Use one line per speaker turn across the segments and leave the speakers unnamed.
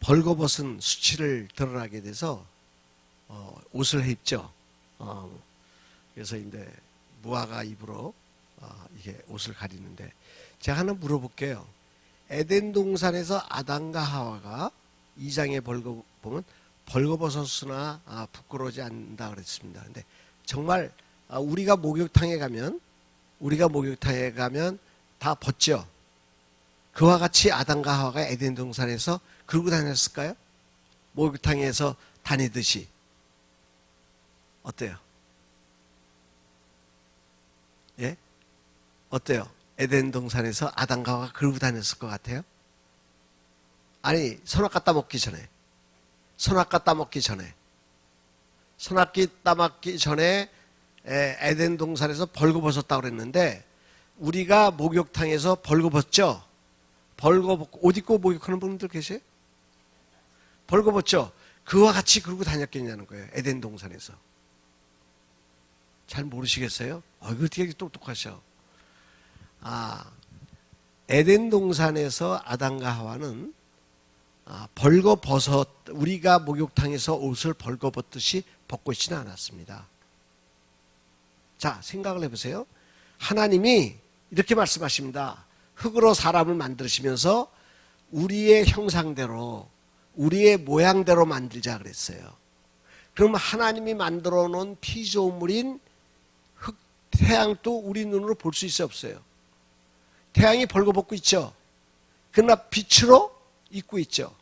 벌거벗은 수치를 드러나게 돼서 옷을 입죠. 그래서 이제 무화과 잎으로 이게 옷을 가리는데, 제가 하나 물어볼게요. 에덴 동산에서 아담과 하와가 2장에 보면 벌거벗었으나 부끄러워하지 않는다 그랬습니다. 근데 정말 우리가 목욕탕에 가면 다 벗죠. 그와 같이 아담과 하와가 에덴 동산에서 그러고 다녔을까요? 목욕탕에서 다니듯이. 어때요? 예? 어때요? 에덴 동산에서 아담과 하와가 그러고 다녔을 것 같아요? 아니, 선악과 따먹기 전에 에덴 동산에서 벌거벗었다고 그랬는데, 우리가 목욕탕에서 벌거벗죠? 벌거벗고 옷 입고 목욕하는 분들 계세요? 벌거벗죠? 그와 같이 그러고 다녔겠냐는 거예요. 에덴 동산에서. 잘 모르시겠어요? 이거 되게 똑똑하셔. 에덴 동산에서 아담과 하와는 우리가 목욕탕에서 옷을 벌거벗듯이 벗고 있지는 않았습니다. 자, 생각을 해보세요. 하나님이 이렇게 말씀하십니다. 흙으로 사람을 만드시면서 우리의 형상대로, 우리의 모양대로 만들자 그랬어요. 그럼 하나님이 만들어 놓은 피조물인 태양도 우리 눈으로 볼 수 있어요, 없어요? 태양이 벌거벗고 있죠. 그러나 빛으로 입고 있죠.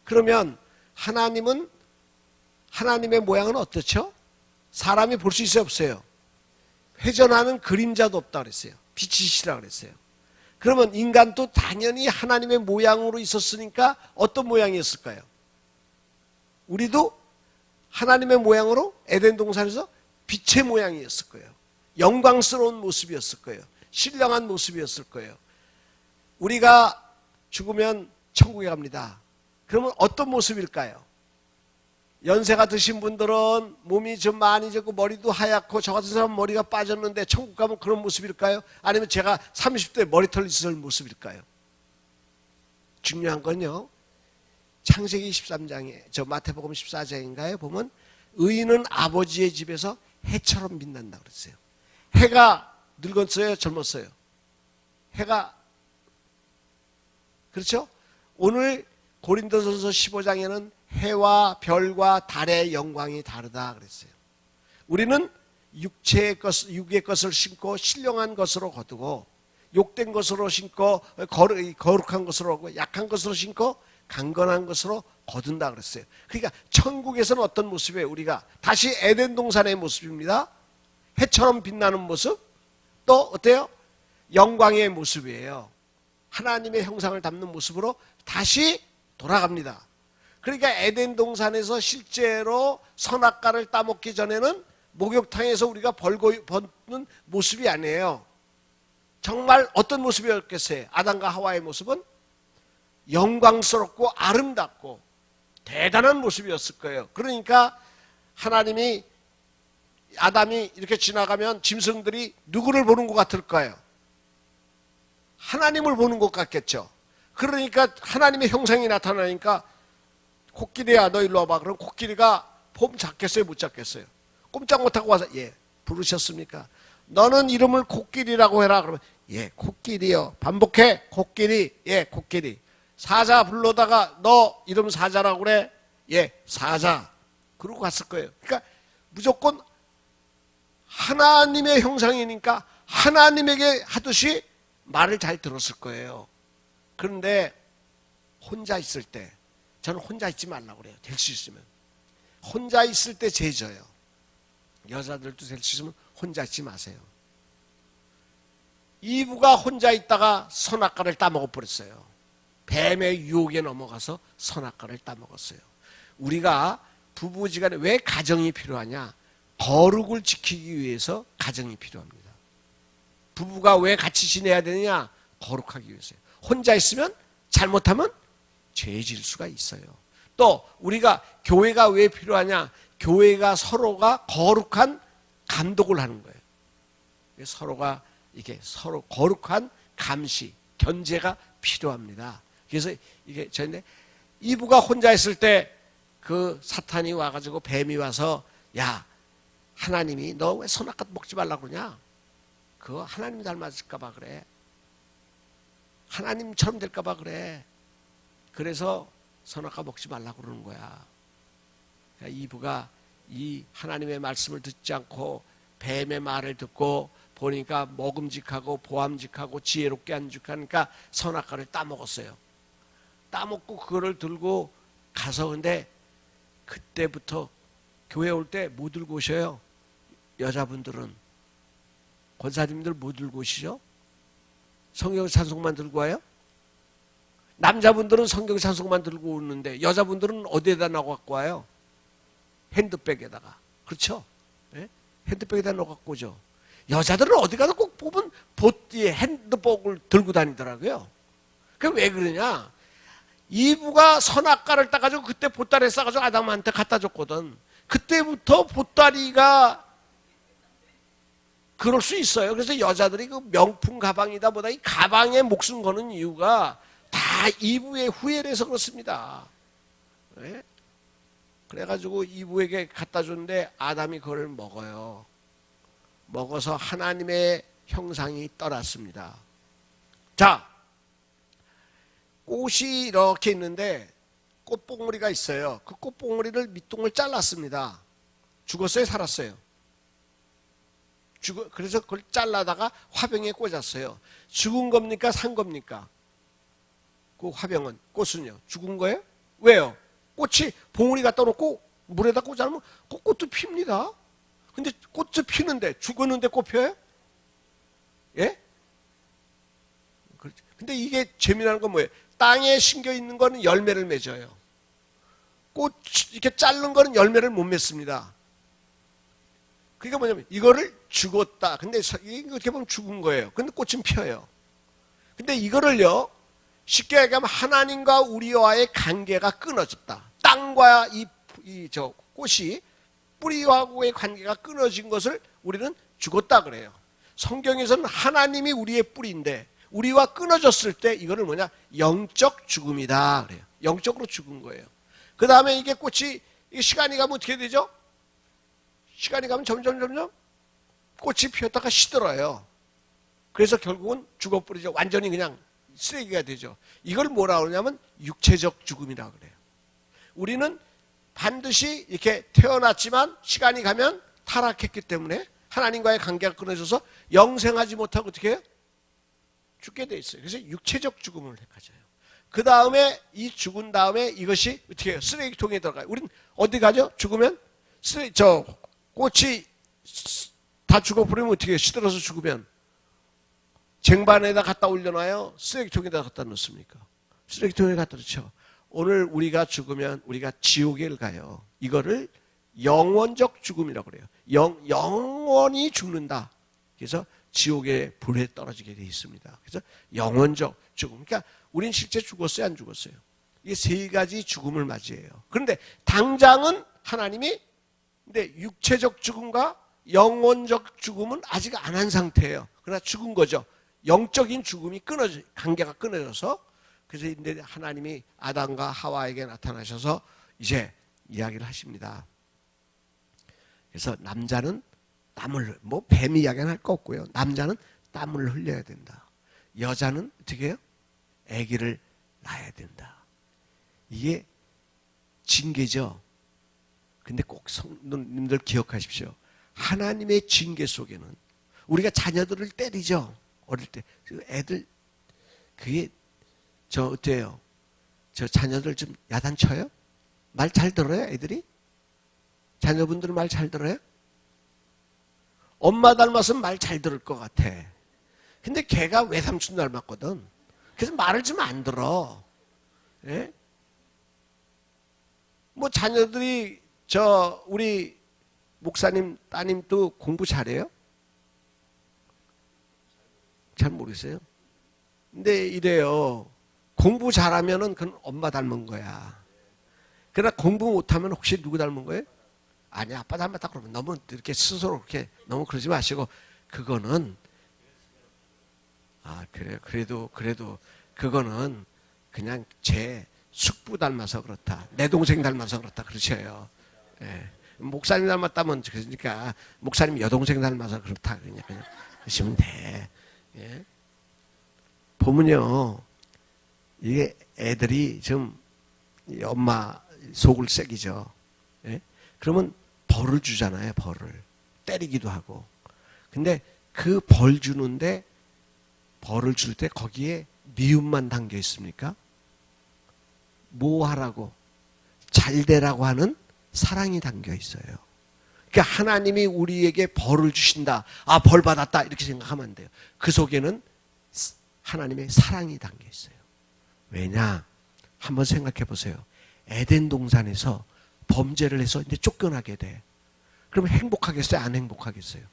그러면 하나님의 모양은 어떻죠? 사람이 볼 수 있어요, 없어요? 회전하는 그림자도 없다 그랬어요. 빛이시라 그랬어요. 그러면 인간도 당연히 하나님의 모양으로 있었으니까 어떤 모양이었을까요? 우리도 하나님의 모양으로 에덴 동산에서 빛의 모양이었을 거예요. 영광스러운 모습이었을 거예요. 신령한 모습이었을 거예요. 우리가 죽으면 천국에 갑니다. 그러면 어떤 모습일까요? 연세가 드신 분들은 몸이 좀 많이 졌고 머리도 하얗고, 저 같은 사람은 머리가 빠졌는데 천국 가면 그런 모습일까요? 아니면 제가 30대 머리털 있을 모습일까요? 중요한 건요, 창세기 13장에 마태복음 14장인가요? 보면 의인은 아버지의 집에서 해처럼 빛난다 그랬어요. 해가 늙었어요? 젊었어요? 해가, 그렇죠? 오늘 고린도전서 15장에는 해와 별과 달의 영광이 다르다 그랬어요. 우리는 육의 것을 신고 신령한 것으로 거두고, 욕된 것으로 신고 거룩한 것으로 하고, 약한 것으로 신고 강건한 것으로 거둔다 그랬어요. 그러니까 천국에서는 어떤 모습이에요? 우리가 다시 에덴 동산의 모습입니다. 해처럼 빛나는 모습, 또 어때요? 영광의 모습이에요. 하나님의 형상을 담는 모습으로 다시 돌아갑니다. 그러니까 에덴 동산에서 실제로 선악과를 따먹기 전에는 목욕탕에서 우리가 벗는 모습이 아니에요. 정말 어떤 모습이었겠어요? 아담과 하와의 모습은 영광스럽고 아름답고 대단한 모습이었을 거예요. 그러니까 하나님이, 아담이 이렇게 지나가면 짐승들이 누구를 보는 것 같을까요? 하나님을 보는 것 같겠죠. 그러니까 하나님의 형상이 나타나니까, 코끼리야 너 일로 와봐. 그럼 코끼리가 폼 잡겠어요, 못 잡겠어요? 꼼짝 못하고 와서, 예, 부르셨습니까? 너는 이름을 코끼리라고 해라. 그러면 예, 코끼리요. 반복해. 코끼리. 예, 코끼리. 사자 불러다가 너 이름 사자라고 그래. 예, 사자. 그러고 갔을 거예요. 그러니까 무조건 하나님의 형상이니까 하나님에게 하듯이 말을 잘 들었을 거예요. 그런데 혼자 있을 때, 저는 혼자 있지 말라고 그래요. 될 수 있으면. 혼자 있을 때 죄져요. 여자들도 될 수 있으면 혼자 있지 마세요. 이브가 혼자 있다가 선악과를 따먹어 버렸어요. 뱀의 유혹에 넘어가서 선악과를 따먹었어요. 우리가 부부지간에 왜 가정이 필요하냐? 거룩을 지키기 위해서 가정이 필요합니다. 부부가 왜 같이 지내야 되느냐? 거룩하기 위해서요. 혼자 있으면, 잘못하면 죄질 수가 있어요. 또 우리가 교회가 왜 필요하냐? 교회가 서로가 거룩한 감독을 하는 거예요. 서로가 이게 서로 거룩한 감시, 견제가 필요합니다. 그래서 이게 저희인데 이브가 혼자 있을 때 그 사탄이 와가지고 뱀이 와서 야 하나님이 너 왜 선악과 먹지 말라고 그러냐? 그거 하나님 닮았을까봐 그래. 하나님처럼 될까봐 그래. 그래서 선악과 먹지 말라고 그러는 거야. 그러니까 이브가 이 하나님의 말씀을 듣지 않고 뱀의 말을 듣고 보니까 먹음직하고 보암직하고 지혜롭게 안직하니까 선악과를 따먹었어요. 따먹고 그거를 들고 가서 근데 그때부터 교회 올 때 뭐 들고 오셔요? 여자분들은 권사님들 뭐 들고 오시죠? 성경 찬송만 들고 와요? 남자분들은 성경 찬송만 들고 오는데 여자분들은 어디에다 넣어 갖고 와요? 핸드백에다가. 그렇죠? 네? 핸드백에다 넣어 갖고 오죠. 여자들은 어디 가서 꼭 보면 보띠에 핸드백을 들고 다니더라고요. 그게 왜 그러냐? 이브가 선악과를 따가지고 그때 보따리에 싸가지고 아담한테 갖다 줬거든. 그때부터 보따리가 그럴 수 있어요. 그래서 여자들이 그 명품 가방이다 보다 이 가방에 목숨 거는 이유가 다 이브의 후회를 해서 그렇습니다. 네? 그래가지고 이브에게 갖다 줬는데 아담이 그걸 먹어요. 먹어서 하나님의 형상이 떠났습니다. 자, 꽃이 이렇게 있는데 꽃봉오리가 있어요. 그 꽃봉오리를 밑동을 잘랐습니다. 죽었어요? 살았어요? 그래서 그걸 잘라다가 화병에 꽂았어요. 죽은 겁니까? 산 겁니까? 그 화병은, 꽃은요? 죽은 거예요? 왜요? 꽃이 봉오리 갖다 놓고 물에다 꽂아놓으면 그 꽃도 핍니다. 근데 꽃도 피는데 죽었는데 꽃 펴요? 예? 근데 이게 재미나는 건 뭐예요? 땅에 심겨 있는 거는 열매를 맺어요. 꽃 이렇게 자른 거는 열매를 못 맺습니다. 그러니까 뭐냐면 이거를 죽었다. 근데 이거 어떻게 보면 죽은 거예요. 근데 꽃은 펴요. 근데 이거를요 쉽게 얘기하면 하나님과 우리와의 관계가 끊어졌다. 땅과 저 꽃이 뿌리와의 관계가 끊어진 것을 우리는 죽었다 그래요. 성경에서는 하나님이 우리의 뿌리인데 우리와 끊어졌을 때 이거를 뭐냐? 영적 죽음이다 그래요. 영적으로 죽은 거예요. 그 다음에 이게 꽃이 시간이 가면 어떻게 되죠? 시간이 가면 점점 꽃이 피었다가 시들어요. 그래서 결국은 죽어버리죠. 완전히 그냥 쓰레기가 되죠. 이걸 뭐라 그러냐면 육체적 죽음이라 그래요. 우리는 반드시 이렇게 태어났지만 시간이 가면 타락했기 때문에 하나님과의 관계가 끊어져서 영생하지 못하고 어떻게 해요? 죽게 돼 있어요. 그래서 육체적 죽음을 가져요. 그 다음에 이 죽은 다음에 이것이 어떻게 해요? 쓰레기통에 들어가요. 우린 어디 가죠? 죽으면 꽃이 다 죽어버리면 어떻게 해요? 시들어서 죽으면 쟁반에다 갖다 올려놔요? 쓰레기통에다 갖다 넣습니까? 쓰레기통에 갖다 넣죠. 오늘 우리가 죽으면 우리가 지옥에 가요. 이거를 영원적 죽음이라고 그래요. 영원히 죽는다. 그래서 지옥의 불에 떨어지게 되어 있습니다. 그래서 영원적 죽음. 그러니까 우린 실제 죽었어요? 안 죽었어요? 이게 세 가지 죽음을 맞이해요. 그런데 당장은 하나님이 근데 육체적 죽음과 영원적 죽음은 아직 안 한 상태예요. 그러나 죽은 거죠. 영적인 죽음이 관계가 끊어져서 그래서 이제 하나님이 아담과 하와에게 나타나셔서 이제 이야기를 하십니다. 그래서 남자는 땀을 뱀 이야기는 할 거 없고요. 남자는 땀을 흘려야 된다. 여자는 어떻게 해요? 아기를 낳아야 된다. 이게 징계죠. 근데 꼭 성도님들 기억하십시오. 하나님의 징계 속에는 우리가 자녀들을 때리죠. 어릴 때 애들 그게 어때요? 저 자녀들 좀 야단쳐요? 말 잘 들어요? 애들이? 자녀분들은 말 잘 들어요? 엄마 닮았으면 말 잘 들을 것 같아. 근데 걔가 외삼촌 닮았거든. 그래서 말을 좀 안 들어. 예? 뭐 자녀들이 우리 목사님 따님도 공부 잘해요? 잘 모르겠어요. 근데 이래요. 공부 잘하면은 그건 엄마 닮은 거야. 그러나 공부 못하면 혹시 누구 닮은 거예요? 아니 아빠 닮았다 그러면 너무 이렇게 스스로 그렇게 너무 그러지 마시고 그거는 그래요. 그래도 그거는 그냥 제 숙부 닮아서 그렇다. 내 동생 닮아서 그렇다. 그러셔요. 예. 목사님 닮았다면 그러니까 목사님 여동생 닮아서 그렇다. 그냥 그러시면 돼. 예. 보면요. 이게 애들이 좀 엄마 속을 새기죠. 예? 그러면 벌을 주잖아요. 벌을. 때리기도 하고. 근데 그 벌 주는데 벌을 줄 때 거기에 미움만 담겨 있습니까? 뭐 하라고? 잘 되라고 하는 사랑이 담겨 있어요. 그러니까 하나님이 우리에게 벌을 주신다. 아, 벌 받았다. 이렇게 생각하면 안 돼요. 그 속에는 하나님의 사랑이 담겨 있어요. 왜냐? 한번 생각해 보세요. 에덴 동산에서 범죄를 해서 이제 쫓겨나게 돼. 그러면 행복하겠어요? 안 행복하겠어요?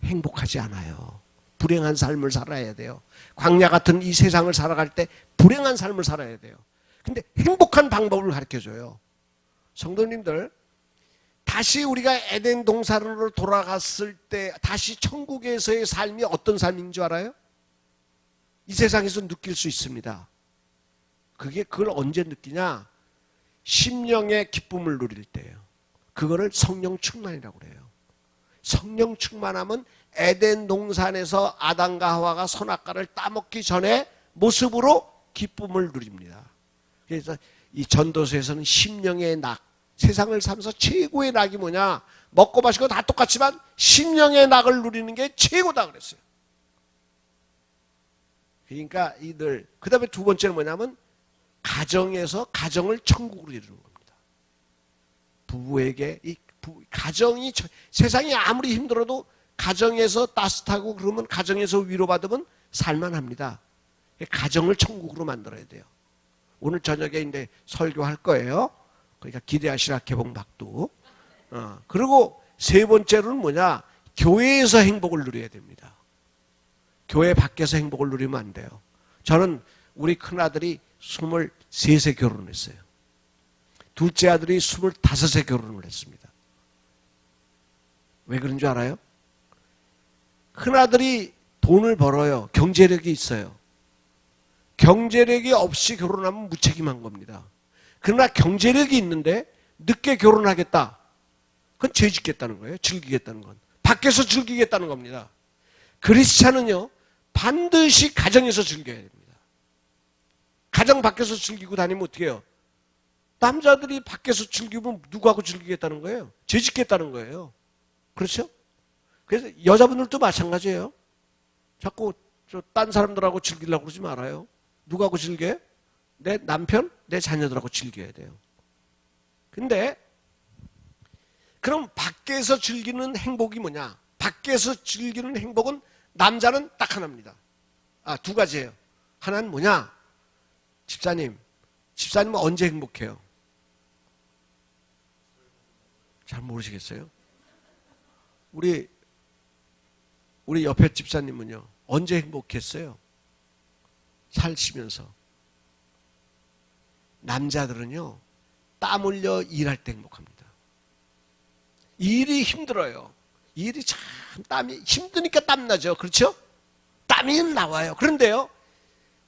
행복하지 않아요. 불행한 삶을 살아야 돼요. 광야 같은 이 세상을 살아갈 때 불행한 삶을 살아야 돼요. 근데 행복한 방법을 가르쳐줘요. 성도님들, 다시 우리가 에덴 동산으로 돌아갔을 때 다시 천국에서의 삶이 어떤 삶인 줄 알아요? 이 세상에서 느낄 수 있습니다. 그걸 언제 느끼냐? 심령의 기쁨을 누릴 때예요. 그거를 성령 충만이라고 그래요. 성령 충만하면 에덴 동산에서 아담과 하와가 선악과를 따먹기 전에 모습으로 기쁨을 누립니다. 그래서 이 전도서에서는 심령의 낙, 세상을 살면서 최고의 낙이 뭐냐? 먹고 마시고 다 똑같지만 심령의 낙을 누리는 게 최고다 그랬어요. 그러니까 그 다음에 두 번째는 뭐냐면 가정에서 가정을 천국으로 이루는 겁니다. 부부에게 가정이 세상이 아무리 힘들어도 가정에서 따뜻하고 그러면 가정에서 위로받으면 살만합니다. 가정을 천국으로 만들어야 돼요. 오늘 저녁에 이제 설교할 거예요. 그러니까 기대하시라 개봉박두. 그리고 세 번째로는 뭐냐? 교회에서 행복을 누려야 됩니다. 교회 밖에서 행복을 누리면 안 돼요. 저는 우리 큰아들이 23세 결혼했어요. 둘째 아들이 25세 결혼을 했습니다. 왜 그런 줄 알아요? 큰아들이 돈을 벌어요. 경제력이 있어요. 경제력이 없이 결혼하면 무책임한 겁니다. 그러나 경제력이 있는데 늦게 결혼하겠다. 그건 죄 짓겠다는 거예요. 즐기겠다는 건. 밖에서 즐기겠다는 겁니다. 크리스찬은요, 반드시 가정에서 즐겨야 됩니다. 가정 밖에서 즐기고 다니면 어떻게 해요? 남자들이 밖에서 즐기면 누구하고 즐기겠다는 거예요? 죄 짓겠다는 거예요. 그렇죠? 그래서 여자분들도 마찬가지예요. 자꾸 딴 사람들하고 즐기려고 그러지 말아요. 누구하고 즐겨요? 내 남편, 내 자녀들하고 즐겨야 돼요. 근데 그럼 밖에서 즐기는 행복이 뭐냐? 밖에서 즐기는 행복은 남자는 딱 하나입니다. 두 가지예요. 하나는 뭐냐? 집사님은 언제 행복해요? 잘 모르시겠어요? 우리 옆에 집사님은요, 언제 행복했어요? 살시면서. 남자들은요, 땀 흘려 일할 때 행복합니다. 일이 힘들어요. 일이 참 땀이 힘드니까 땀나죠. 그렇죠? 땀이 나와요. 그런데요,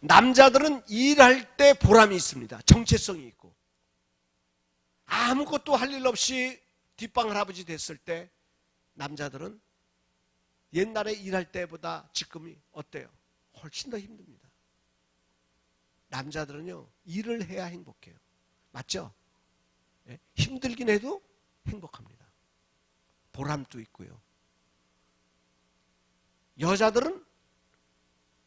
남자들은 일할 때 보람이 있습니다. 정체성이 있고. 아무것도 할 일 없이 뒷방 할아버지 됐을 때 남자들은 옛날에 일할 때보다 지금이 어때요? 훨씬 더 힘듭니다. 남자들은요, 일을 해야 행복해요. 맞죠? 네? 힘들긴 해도 행복합니다. 보람도 있고요. 여자들은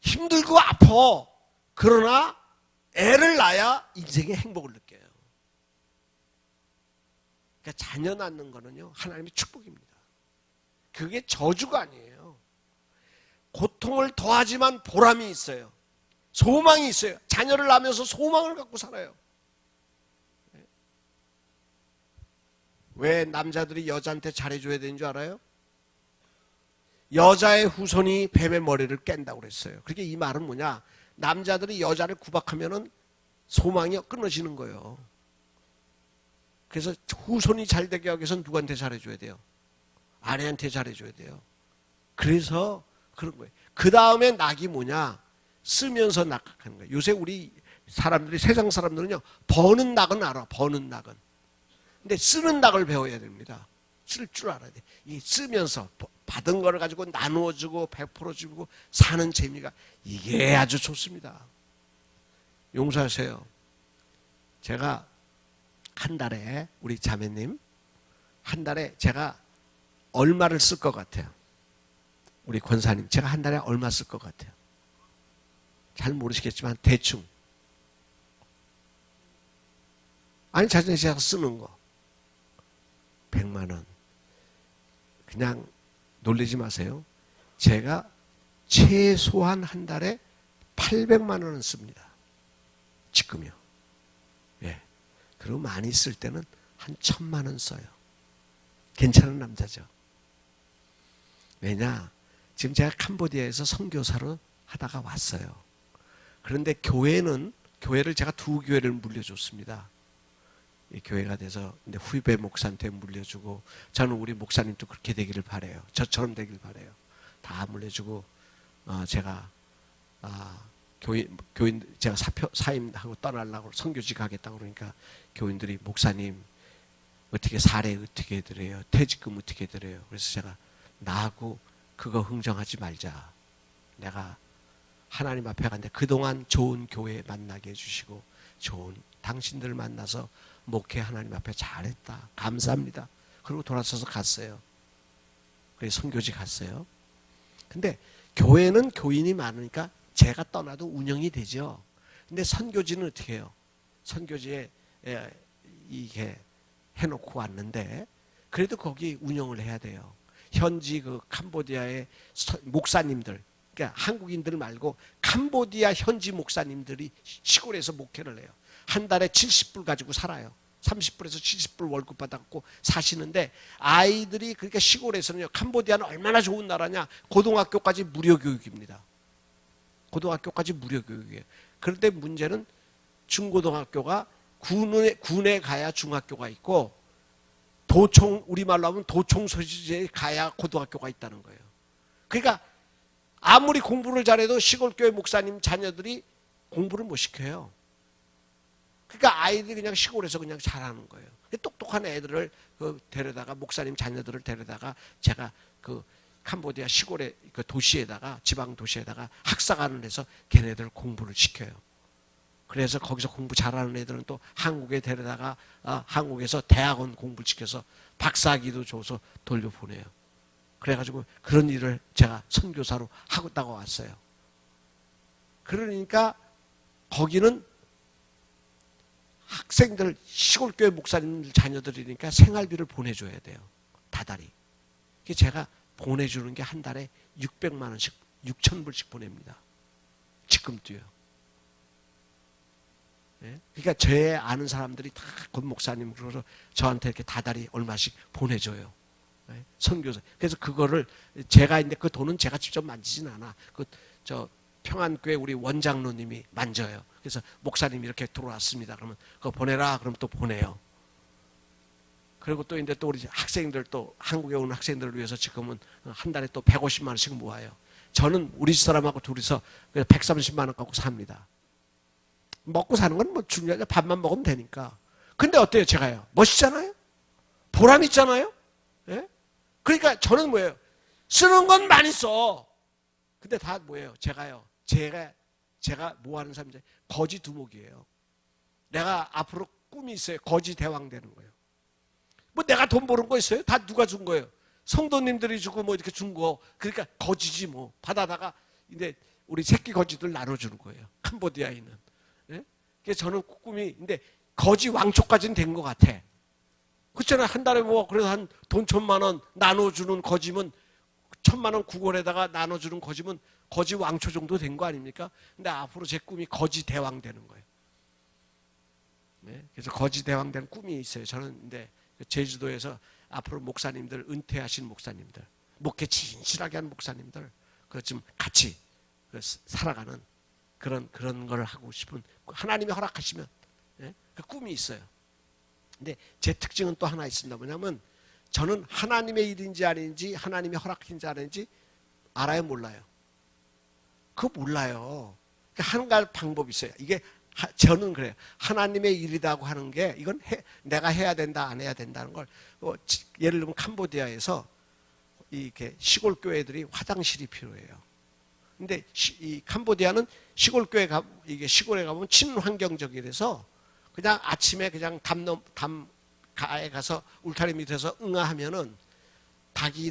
힘들고 아파. 그러나 애를 낳아야 인생의 행복을 느껴요. 그러니까 자녀 낳는 거는요, 하나님의 축복입니다. 그게 저주가 아니에요. 고통을 더하지만 보람이 있어요. 소망이 있어요. 자녀를 낳으면서 소망을 갖고 살아요. 왜 남자들이 여자한테 잘해줘야 되는 줄 알아요? 여자의 후손이 뱀의 머리를 깬다고 그랬어요. 그러니까 이 말은 뭐냐? 남자들이 여자를 구박하면은 소망이 끊어지는 거예요. 그래서 후손이 잘 되게 하기 위해서는 누구한테 잘해줘야 돼요? 아내한테 잘해줘야 돼요. 그래서 그런 거예요. 그 다음에 낙이 뭐냐? 쓰면서 낙하는 거예요. 요새 우리 사람들이, 세상 사람들은요, 버는 낙은 알아, 버는 낙은. 근데 쓰는 낙을 배워야 됩니다. 쓸 줄 알아야 돼. 이 쓰면서 받은 거를 가지고 나누어주고 베풀어 주고 사는 재미가, 이게 아주 좋습니다. 용서하세요. 제가 한 달에, 우리 자매님 한 달에 제가 얼마를 쓸 것 같아요? 우리 권사님, 제가 한 달에 얼마 쓸 것 같아요? 잘 모르시겠지만 대충, 아니 자신이 제가 쓰는 거 100만 원. 그냥 놀리지 마세요. 제가 최소한 한 달에 800만 원은 씁니다. 지금요. 예. 그리고 많이 쓸 때는 한 1000만 원 써요. 괜찮은 남자죠. 왜냐? 지금 제가 캄보디아에서 선교사로 하다가 왔어요. 그런데 교회를 제가 2교회를 물려줬습니다. 이 교회가 돼서, 근데 후배 목사한테 물려주고, 저는 우리 목사님도 그렇게 되기를 바라요. 저처럼 되길 바라요. 다 물려주고, 제가 교인 제가 사임하고 떠나려고 선교직 하겠다고 그러니까 교인들이, 목사님 어떻게 사례 어떻게 드려요? 퇴직금 어떻게 드려요? 그래서 제가 나하고 그거 흥정하지 말자. 내가 하나님 앞에 갔는데 그동안 좋은 교회 만나게 해주시고 좋은 당신들 만나서 목회 하나님 앞에 잘했다. 감사합니다. 그리고 돌아서서 갔어요. 그래서 선교직 갔어요. 근데 교회는 교인이 많으니까 제가 떠나도 운영이 되죠. 근데 선교지는 어떻게 해요? 선교지에 이게 해놓고 왔는데 그래도 거기 운영을 해야 돼요. 현지 그 캄보디아의 목사님들, 그러니까 한국인들 말고 캄보디아 현지 목사님들이 시골에서 목회를 해요. 한 달에 70불 가지고 살아요. 30불에서 70불 월급 받았고 사시는데, 아이들이, 그러니까 시골에서는요, 캄보디아는 얼마나 좋은 나라냐, 고등학교까지 무료 교육입니다. 고등학교까지 무료 교육이에요. 그런데 문제는 중고등학교가 군에 가야 중학교가 있고, 우리말로 하면 도청 소지지에 가야 고등학교가 있다는 거예요. 그러니까 아무리 공부를 잘해도 시골교회 목사님 자녀들이 공부를 못 시켜요. 그러니까 아이들이 그냥 시골에서 그냥 잘하는 거예요. 똑똑한 애들을 데려다가, 목사님 자녀들을 데려다가 제가 그 캄보디아 시골의 그 도시에다가, 지방 도시에다가 학사관을 해서 걔네들 공부를 시켜요. 그래서 거기서 공부 잘하는 애들은 또 한국에 데려다가 한국에서 대학원 공부를 시켜서 박사학위도 줘서 돌려보내요. 그래가지고 그런 일을 제가 선교사로 하고 왔어요. 그러니까 거기는 학생들, 시골교회 목사님 자녀들이니까 생활비를 보내줘야 돼요. 다달이. 제가 보내주는 게 한 달에 600만 원씩, 6,000불씩 보냅니다. 지금도요. 네? 그러니까 제 아는 사람들이 다 곧 목사님, 그래서 저한테 이렇게 다달이 얼마씩 보내줘요. 네? 선교사. 그래서 그거를 제가, 근데 그 돈은 제가 직접 만지진 않아. 평안교회 우리 원장로님이 만져요. 그래서 목사님이 이렇게 들어왔습니다. 그러면 그거 보내라. 그러면 또 보내요. 그리고 또 이제 또 우리 학생들, 또 한국에 오는 학생들을 위해서 지금은 한 달에 또 150만 원씩 모아요. 저는 우리 집 사람하고 둘이서 130만 원 갖고 삽니다. 먹고 사는 건 뭐 중요하죠. 밥만 먹으면 되니까. 근데 어때요? 제가요? 멋있잖아요? 보람 있잖아요? 예? 그러니까 저는 뭐예요? 쓰는 건 많이 써. 근데 다 뭐예요? 제가 뭐 하는 사람인지 거지 두목이에요. 내가 앞으로 꿈이 있어요. 거지 대왕 되는 거예요. 뭐 내가 돈 버는 거 있어요? 다 누가 준 거예요? 성도님들이 주고 뭐 이렇게 준 거. 그러니까 거지지 뭐. 받아다가 이제 우리 새끼 거지들 나눠주는 거예요. 캄보디아에 있는. 예? 그래서 저는 꿈이, 근데 거지 왕초까지는 된 것 같아. 그렇잖아요. 한 달에 뭐 그래서 한 돈 1,000만 원 나눠주는 거지면, 1,000만 원 구걸에다가 나눠주는 거지면 거지 왕초 정도 된 거 아닙니까? 근데 앞으로 제 꿈이 거지 대왕 되는 거예요. 네? 그래서 거지 대왕 되는 꿈이 있어요. 저는 근데 제주도에서 앞으로 목사님들, 은퇴하신 목사님들, 목회 진실하게 하는 목사님들, 좀 같이 살아가는 그런 걸 하고 싶은, 하나님이 허락하시면, 네? 그 꿈이 있어요. 근데 제 특징은 또 하나 있습니다. 뭐냐면 저는 하나님의 일인지 아닌지, 하나님의 허락인지 아닌지 알아요, 몰라요? 그거 몰라요. 한 가지 방법이 있어요. 이게 저는 그래요. 하나님의 일이라고 하는 게 이건 내가 해야 된다 안 해야 된다는 걸 예를 들면 캄보디아에서 이렇게 시골 교회들이 화장실이 필요해요. 근데 이 캄보디아는 이게 시골에 가면 친환경적이라서 그냥 아침에 그냥 담가에 가서 울타리 밑에서 응아하면은 닭이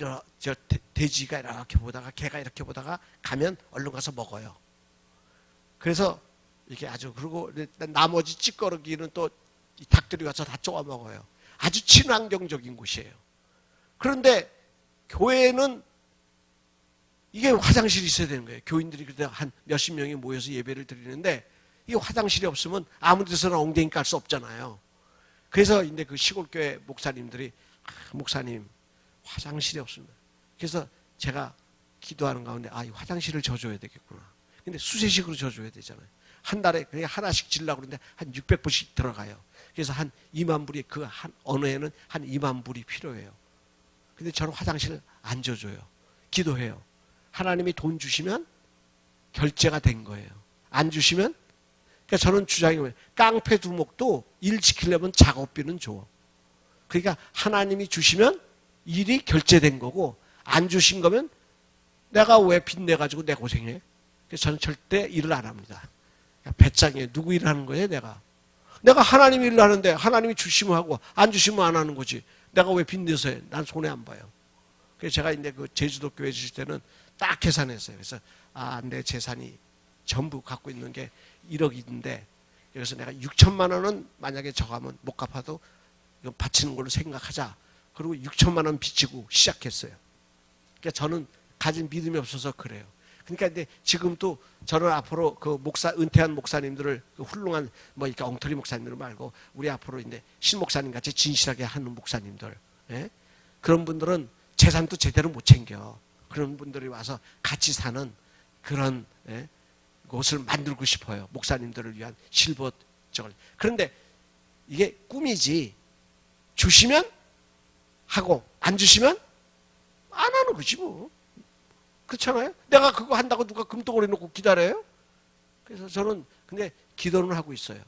돼지가 이렇게 보다가 개가 이렇게 보다가 가면 얼른 가서 먹어요. 그래서 이게 아주, 그리고 나머지 찌꺼기는 또 닭들이 와서 다 쪼아 먹어요. 아주 친환경적인 곳이에요. 그런데 교회는 이게 화장실이 있어야 되는 거예요. 교인들이 그때 한 몇십 명이 모여서 예배를 드리는데 이 화장실이 없으면 아무 데서나 엉덩이 깔 수 없잖아요. 그래서 이제 그 시골교회 목사님들이 목사님 화장실이 없습니다. 그래서 제가 기도하는 가운데 이 화장실을 져줘야 되겠구나. 근데 수세식으로 져줘야 되잖아요. 한 달에 그냥 하나씩 지려고 그러는데 한 600불씩 들어가요. 그래서 한 2만 불이 어느 해는 한 2만 불이 필요해요. 근데 저는 화장실을 안 져줘요. 기도해요. 하나님이 돈 주시면 결제가 된 거예요. 안 주시면, 그러니까 저는 주장이 뭐예요? 깡패 두목도 일 지키려면 작업비는 줘. 그러니까 하나님이 주시면 일이 결제된 거고, 안 주신 거면 내가 왜 빚내가지고 내 고생해? 그래서 저는 절대 일을 안 합니다. 배짱이에요. 누구 일을 하는 거예요, 내가? 내가 하나님 일을 하는데 하나님이 주시면 하고 안 주시면 안 하는 거지. 내가 왜 빚내서 해? 난 손해 안 봐요. 그래서 제가 이제 그 제주도 교회 주실 때는 딱 계산했어요. 그래서 내 재산이 전부 갖고 있는 게 1억인데 그래서 내가 6천만 원은 만약에 저가면 못 갚아도 이거 바치는 걸로 생각하자. 그리고 6천만 원 빚지고 시작했어요. 그러니까 저는 가진 믿음이 없어서 그래요. 그러니까 근데 지금도 저는 앞으로 그 은퇴한 목사님들을 훌륭한 이렇게 엉터리 목사님들 말고 우리 앞으로 이제 신 목사님 같이 진실하게 하는 목사님들, 예? 그런 분들은 재산도 제대로 못 챙겨. 그런 분들이 와서 같이 사는 그런 곳을 만들고 싶어요. 목사님들을 위한 실버적을. 그런데 이게 꿈이지. 주시면 하고 안 주시면 안 하는 거지 뭐. 그렇잖아요? 내가 그거 한다고 누가 금덩어리 놓고 기다려요? 그래서 저는 근데 기도는 하고 있어요.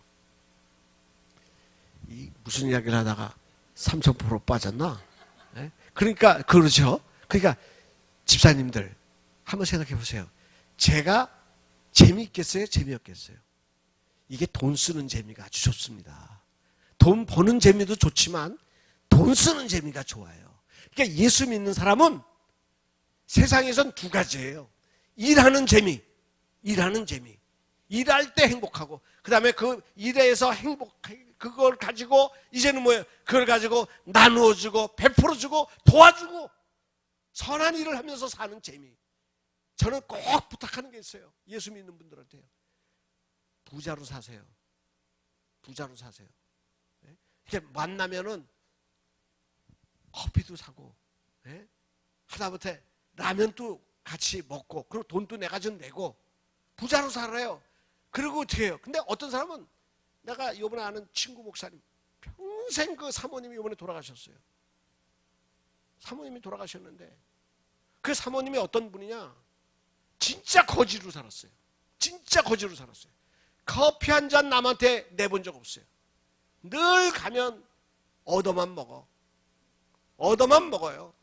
무슨 이야기를 하다가 삼성포로 빠졌나? 네? 그러니까 그러죠. 그러니까 집사님들 한번 생각해 보세요. 제가 재미있겠어요? 재미없겠어요? 이게 돈 쓰는 재미가 아주 좋습니다. 돈 버는 재미도 좋지만 돈 쓰는 재미가 좋아요. 그러니까 예수 믿는 사람은 세상에선 두 가지예요. 일하는 재미. 일할 때 행복하고 그 다음에 그 일에서 그걸 가지고 이제는 뭐예요? 그걸 가지고 나누어주고 베풀어주고 도와주고 선한 일을 하면서 사는 재미. 저는 꼭 부탁하는 게 있어요. 예수 믿는 분들한테요. 부자로 사세요. 이렇게 만나면은 커피도 사고, 하다못해 라면도 같이 먹고, 그리고 돈도 내가 좀 내고, 부자로 살아요. 그리고 어떻게 해요? 근데 어떤 사람은 내가 이번에 아는 친구 목사님, 평생 그 사모님이 이번에 돌아가셨어요. 사모님이 돌아가셨는데, 그 사모님이 어떤 분이냐? 진짜 거지로 살았어요. 커피 한 잔 남한테 내본 적 없어요. 늘 가면 얻어만 먹어요.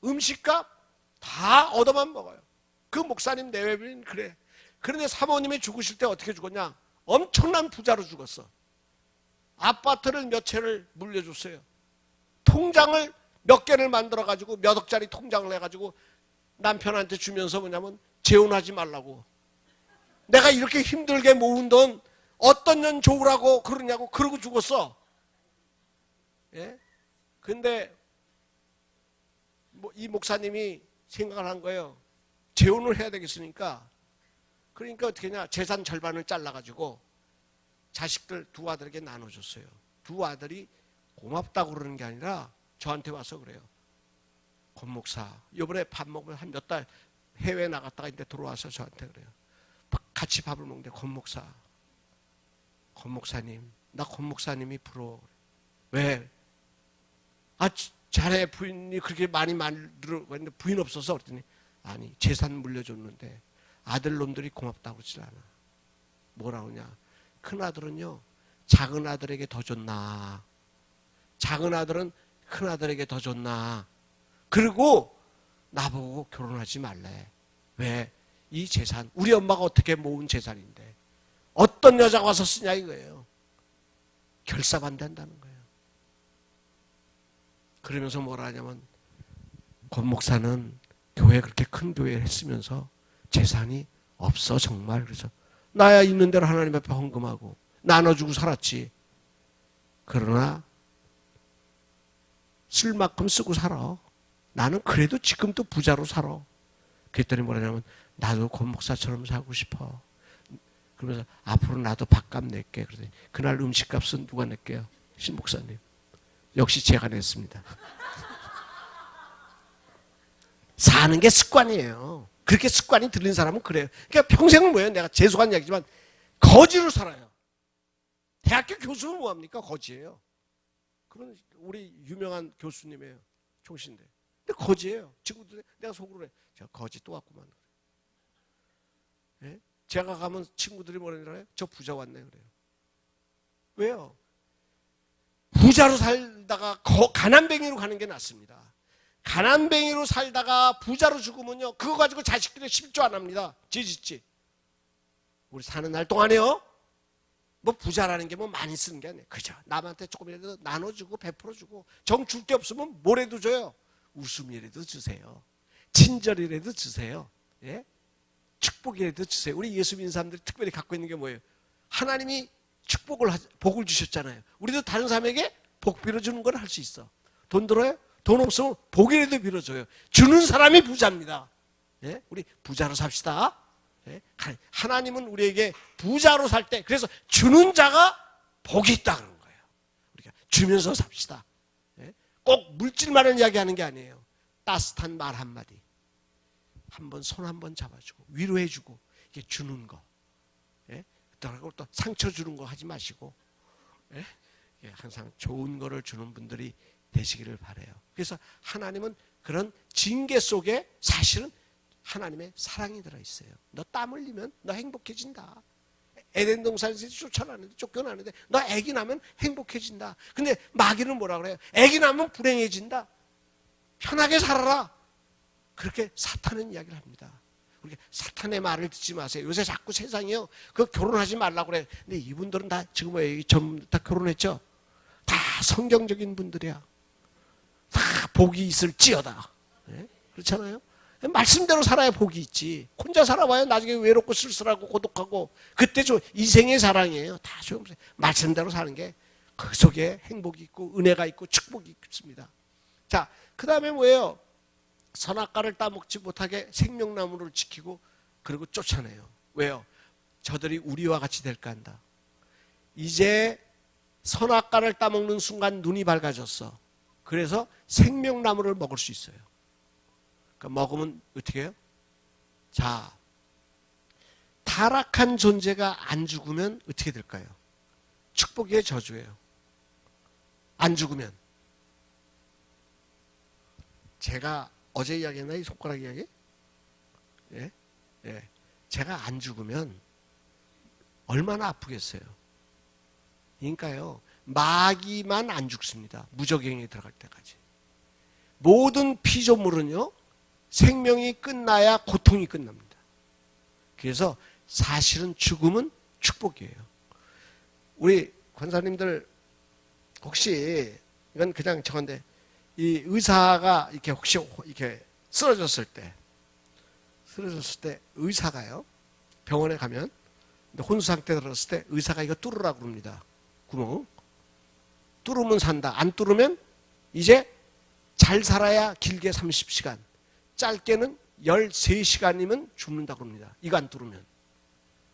음식값 다 얻어만 먹어요. 그 목사님 내외는 그래. 그런데 사모님이 죽으실 때 어떻게 죽었냐? 엄청난 부자로 죽었어. 아파트를 몇 채를 물려줬어요. 통장을 몇 개를 만들어가지고 몇 억짜리 통장을 해가지고 남편한테 주면서 뭐냐면 재혼하지 말라고. 내가 이렇게 힘들게 모은 돈 어떤 년 좋으라고 그러냐고 그러고 죽었어. 예? 근데 이 목사님이 생각을 한 거예요. 재혼을 해야 되겠으니까. 그러니까 어떻게 했냐? 재산 절반을 잘라가지고 자식들 두 아들에게 나눠줬어요. 두 아들이 고맙다고 그러는 게 아니라 저한테 와서 그래요. 권 목사, 이번에 밥 먹으면 한 몇 달 해외 나갔다가 이제 들어와서 저한테 그래요. 같이 밥을 먹는데 권 목사님, 나 권 목사님이 부러워. 왜? 자네 부인이 그렇게 많이 만들었는데 부인 없어서 그랬더니 아니 재산 물려줬는데 아들놈들이 고맙다고 그러질 않아. 뭐라 그러냐? 큰 아들은요, 작은 아들에게 더 줬나? 작은 아들은 큰 아들에게 더 줬나? 그리고 나보고 결혼하지 말래. 왜? 이 재산, 우리 엄마가 어떻게 모은 재산인데 어떤 여자가 와서 쓰냐 이거예요. 결사반대한다는 거예요. 그러면서 뭐라 하냐면, 권 목사는 교회 그렇게 큰 교회를 했으면서 재산이 없어 정말. 그래서 나야 있는 대로 하나님 앞에 헌금하고 나눠주고 살았지. 그러나 쓸 만큼 쓰고 살아. 나는 그래도 지금도 부자로 살아. 그랬더니 뭐라냐면, 나도 권 목사처럼 살고 싶어. 그러면서 앞으로 나도 밥값 낼게. 그러더니 그날 음식값은 누가 낼게요? 신 목사님. 역시 제가 냈습니다. 사는 게 습관이에요. 그렇게 습관이 들린 사람은 그래요. 그러니까 평생은 뭐예요? 내가 죄송한 이야기지만 거지로 살아요. 대학교 교수는 뭐합니까? 거지예요. 그런 우리 유명한 교수님이에요. 총신대. 근데 거지예요. 친구들 내가 속으로 해. 저 거지 또 왔구만. 예? 제가 가면 친구들이 뭐라 그래요? 저 부자 왔네 그래요. 왜요? 부자로 살다가 가난뱅이로 가는 게 낫습니다. 가난뱅이로 살다가 부자로 죽으면요, 그거 가지고 자식들이 10조 안 합니다. 지짓지. 우리 사는 날 동안에요, 뭐 부자라는 게 뭐 많이 쓰는 게 아니에요. 그죠? 남한테 조금이라도 나눠주고 베풀어주고, 정 줄 게 없으면 뭐라도 줘요. 웃음이라도 주세요. 친절이라도 주세요. 예? 축복이라도 주세요. 우리 예수 믿는 사람들이 특별히 갖고 있는 게 뭐예요? 하나님이 복을 주셨잖아요. 우리도 다른 사람에게 복 빌어주는 걸 할 수 있어. 돈 들어요? 돈 없으면 복이라도 빌어줘요. 주는 사람이 부자입니다. 예? 우리 부자로 삽시다. 예? 하나님은 우리에게 부자로 살 때, 그래서 주는 자가 복이 있다 그런 거예요. 우리가 주면서 삽시다. 예? 꼭 물질만을 이야기하는 게 아니에요. 따뜻한 말 한마디, 한번 손 한번 잡아주고 위로해주고, 이게 주는 거. 예? 또 상처 주는 거 하지 마시고, 예? 항상 좋은 거를 주는 분들이 되시기를 바라요. 그래서 하나님은 그런 징계 속에 사실은 하나님의 사랑이 들어있어요. 너 땀 흘리면 너 행복해진다. 에덴 동산에서 쫓아나는데 쫓겨나는데 너 애기 나면 행복해진다. 근데 마귀는 뭐라 그래요? 애기 나면 불행해진다. 편하게 살아라. 그렇게 사탄은 이야기를 합니다. 우리가 사탄의 말을 듣지 마세요. 요새 자꾸 세상이요, 그 결혼하지 말라고 그래. 근데 이분들은 다 지금 전부 다 결혼했죠. 다 성경적인 분들이야. 다 복이 있을지어다. 네? 그렇잖아요. 말씀대로 살아야 복이 있지. 혼자 살아봐야 나중에 외롭고 쓸쓸하고 고독하고, 그때 저 이생의 사랑이에요. 다 소용없어요. 말씀대로 사는 게 그 속에 행복이 있고 은혜가 있고 축복이 있습니다. 자, 그 다음에 뭐예요? 선악과를 따먹지 못하게 생명나무를 지키고 그리고 쫓아내요. 왜요? 저들이 우리와 같이 될까 한다. 이제 선악과를 따먹는 순간 눈이 밝아졌어. 그래서 생명나무를 먹을 수 있어요. 그러니까 먹으면 어떻게 해요? 자, 타락한 존재가 안 죽으면 어떻게 될까요? 축복의 저주예요. 안 죽으면. 제가 어제 이야기했나? 이 손가락 이야기? 예? 예. 제가 안 죽으면 얼마나 아프겠어요? 그러니까요, 마귀만 안 죽습니다. 무적행에 들어갈 때까지. 모든 피조물은요, 생명이 끝나야 고통이 끝납니다. 그래서 사실은 죽음은 축복이에요. 우리 권사님들 혹시, 이건 그냥 저건데, 이 의사가 이렇게 혹시 이렇게 쓰러졌을 때 의사가요, 병원에 가면 혼수 상태 들었을 때 의사가 이거 뚫으라고 그럽니다. 구멍. 뚫으면 산다. 안 뚫으면 이제 잘 살아야 길게 30시간, 짧게는 13시간이면 죽는다고 합니다. 이거 안 뚫으면.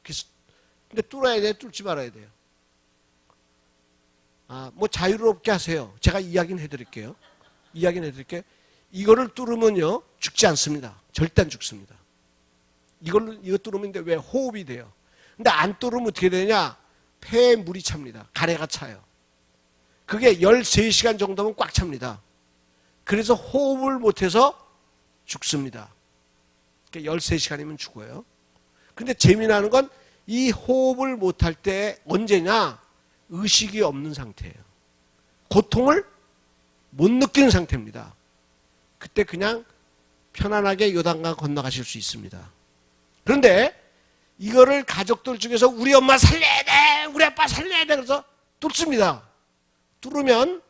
그래서 근데 뚫어야 돼요? 뚫지 말아야 돼요? 뭐 자유롭게 하세요. 제가 이야기는 해드릴게요. 이거를 뚫으면요, 죽지 않습니다. 절대 안 죽습니다. 이거 뚫으면 왜 호흡이 돼요. 근데 안 뚫으면 어떻게 되냐? 폐에 물이 찹니다. 가래가 차요. 그게 13시간 정도면 꽉 찹니다. 그래서 호흡을 못해서 죽습니다. 그러니까 13시간이면 죽어요. 근데 재미나는 건 이 호흡을 못할 때 언제냐? 의식이 없는 상태예요. 고통을 못 느끼는 상태입니다. 그때 그냥 편안하게 요단강 건너가실 수 있습니다. 그런데 이거를 가족들 중에서 우리 엄마 살려야 돼, 우리 아빠 살려야 돼, 그래서 뚫습니다. 뚫으면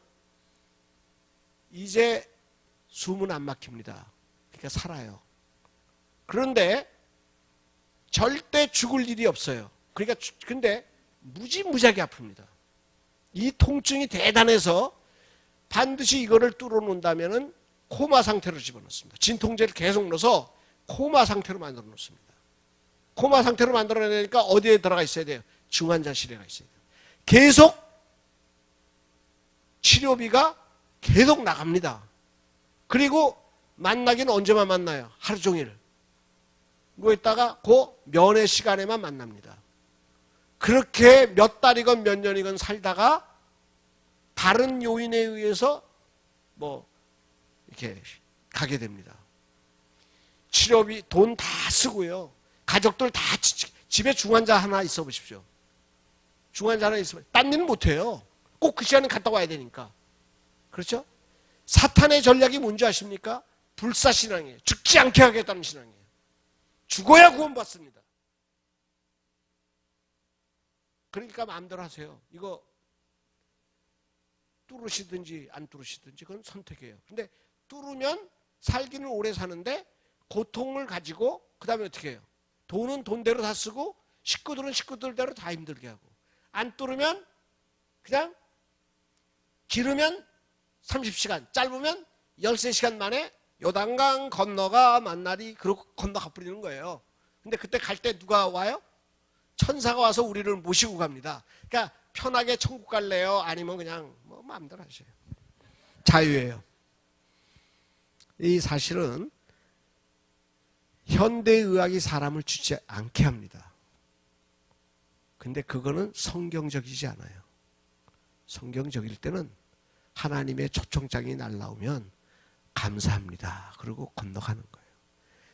이제 숨은 안 막힙니다. 그러니까 살아요. 그런데 절대 죽을 일이 없어요. 그러니까 근데 무지무지하게 아픕니다. 이 통증이 대단해서 반드시 이거를 뚫어 놓는다면은 코마 상태로 집어넣습니다. 진통제를 계속 넣어서 코마 상태로 만들어 놓습니다. 코마 상태로 만들어내니까 어디에 들어가 있어야 돼요? 중환자실에 가 있어야 돼요. 계속 치료비가 계속 나갑니다. 그리고 만나기는 언제만 만나요? 하루 종일. 그거에다가 그 면회 시간에만 만납니다. 그렇게 몇 달이건 몇 년이건 살다가 다른 요인에 의해서 이렇게 가게 됩니다. 치료비 돈 다 쓰고요. 가족들 다 집에 중환자 하나 있어 보십시오. 중환자 하나 있으면 딴 일은 못해요. 꼭 그 시간에 갔다 와야 되니까. 그렇죠? 사탄의 전략이 뭔지 아십니까? 불사신앙이에요. 죽지 않게 하겠다는 신앙이에요. 죽어야 구원받습니다. 그러니까 마음대로 하세요. 이거 뚫으시든지 안 뚫으시든지 그건 선택이에요. 근데 뚫으면 살기는 오래 사는데 고통을 가지고 그 다음에 어떻게 해요? 돈은 돈대로 다 쓰고 식구들은 식구들대로 다 힘들게 하고 안 뚫으면 그냥 길으면 30시간 짧으면 13시간 만에 요단강 건너가 만나리 그러고 건너가 버리는 거예요. 근데 그때 갈 때 누가 와요? 천사가 와서 우리를 모시고 갑니다. 그러니까 편하게 천국 갈래요? 아니면 그냥 마음대로 하세요. 자유예요. 이 사실은 현대의학이 사람을 죽지 않게 합니다. 근데 그거는 성경적이지 않아요. 성경적일 때는 하나님의 초청장이 날라오면 감사합니다. 그리고 건너가는 거예요.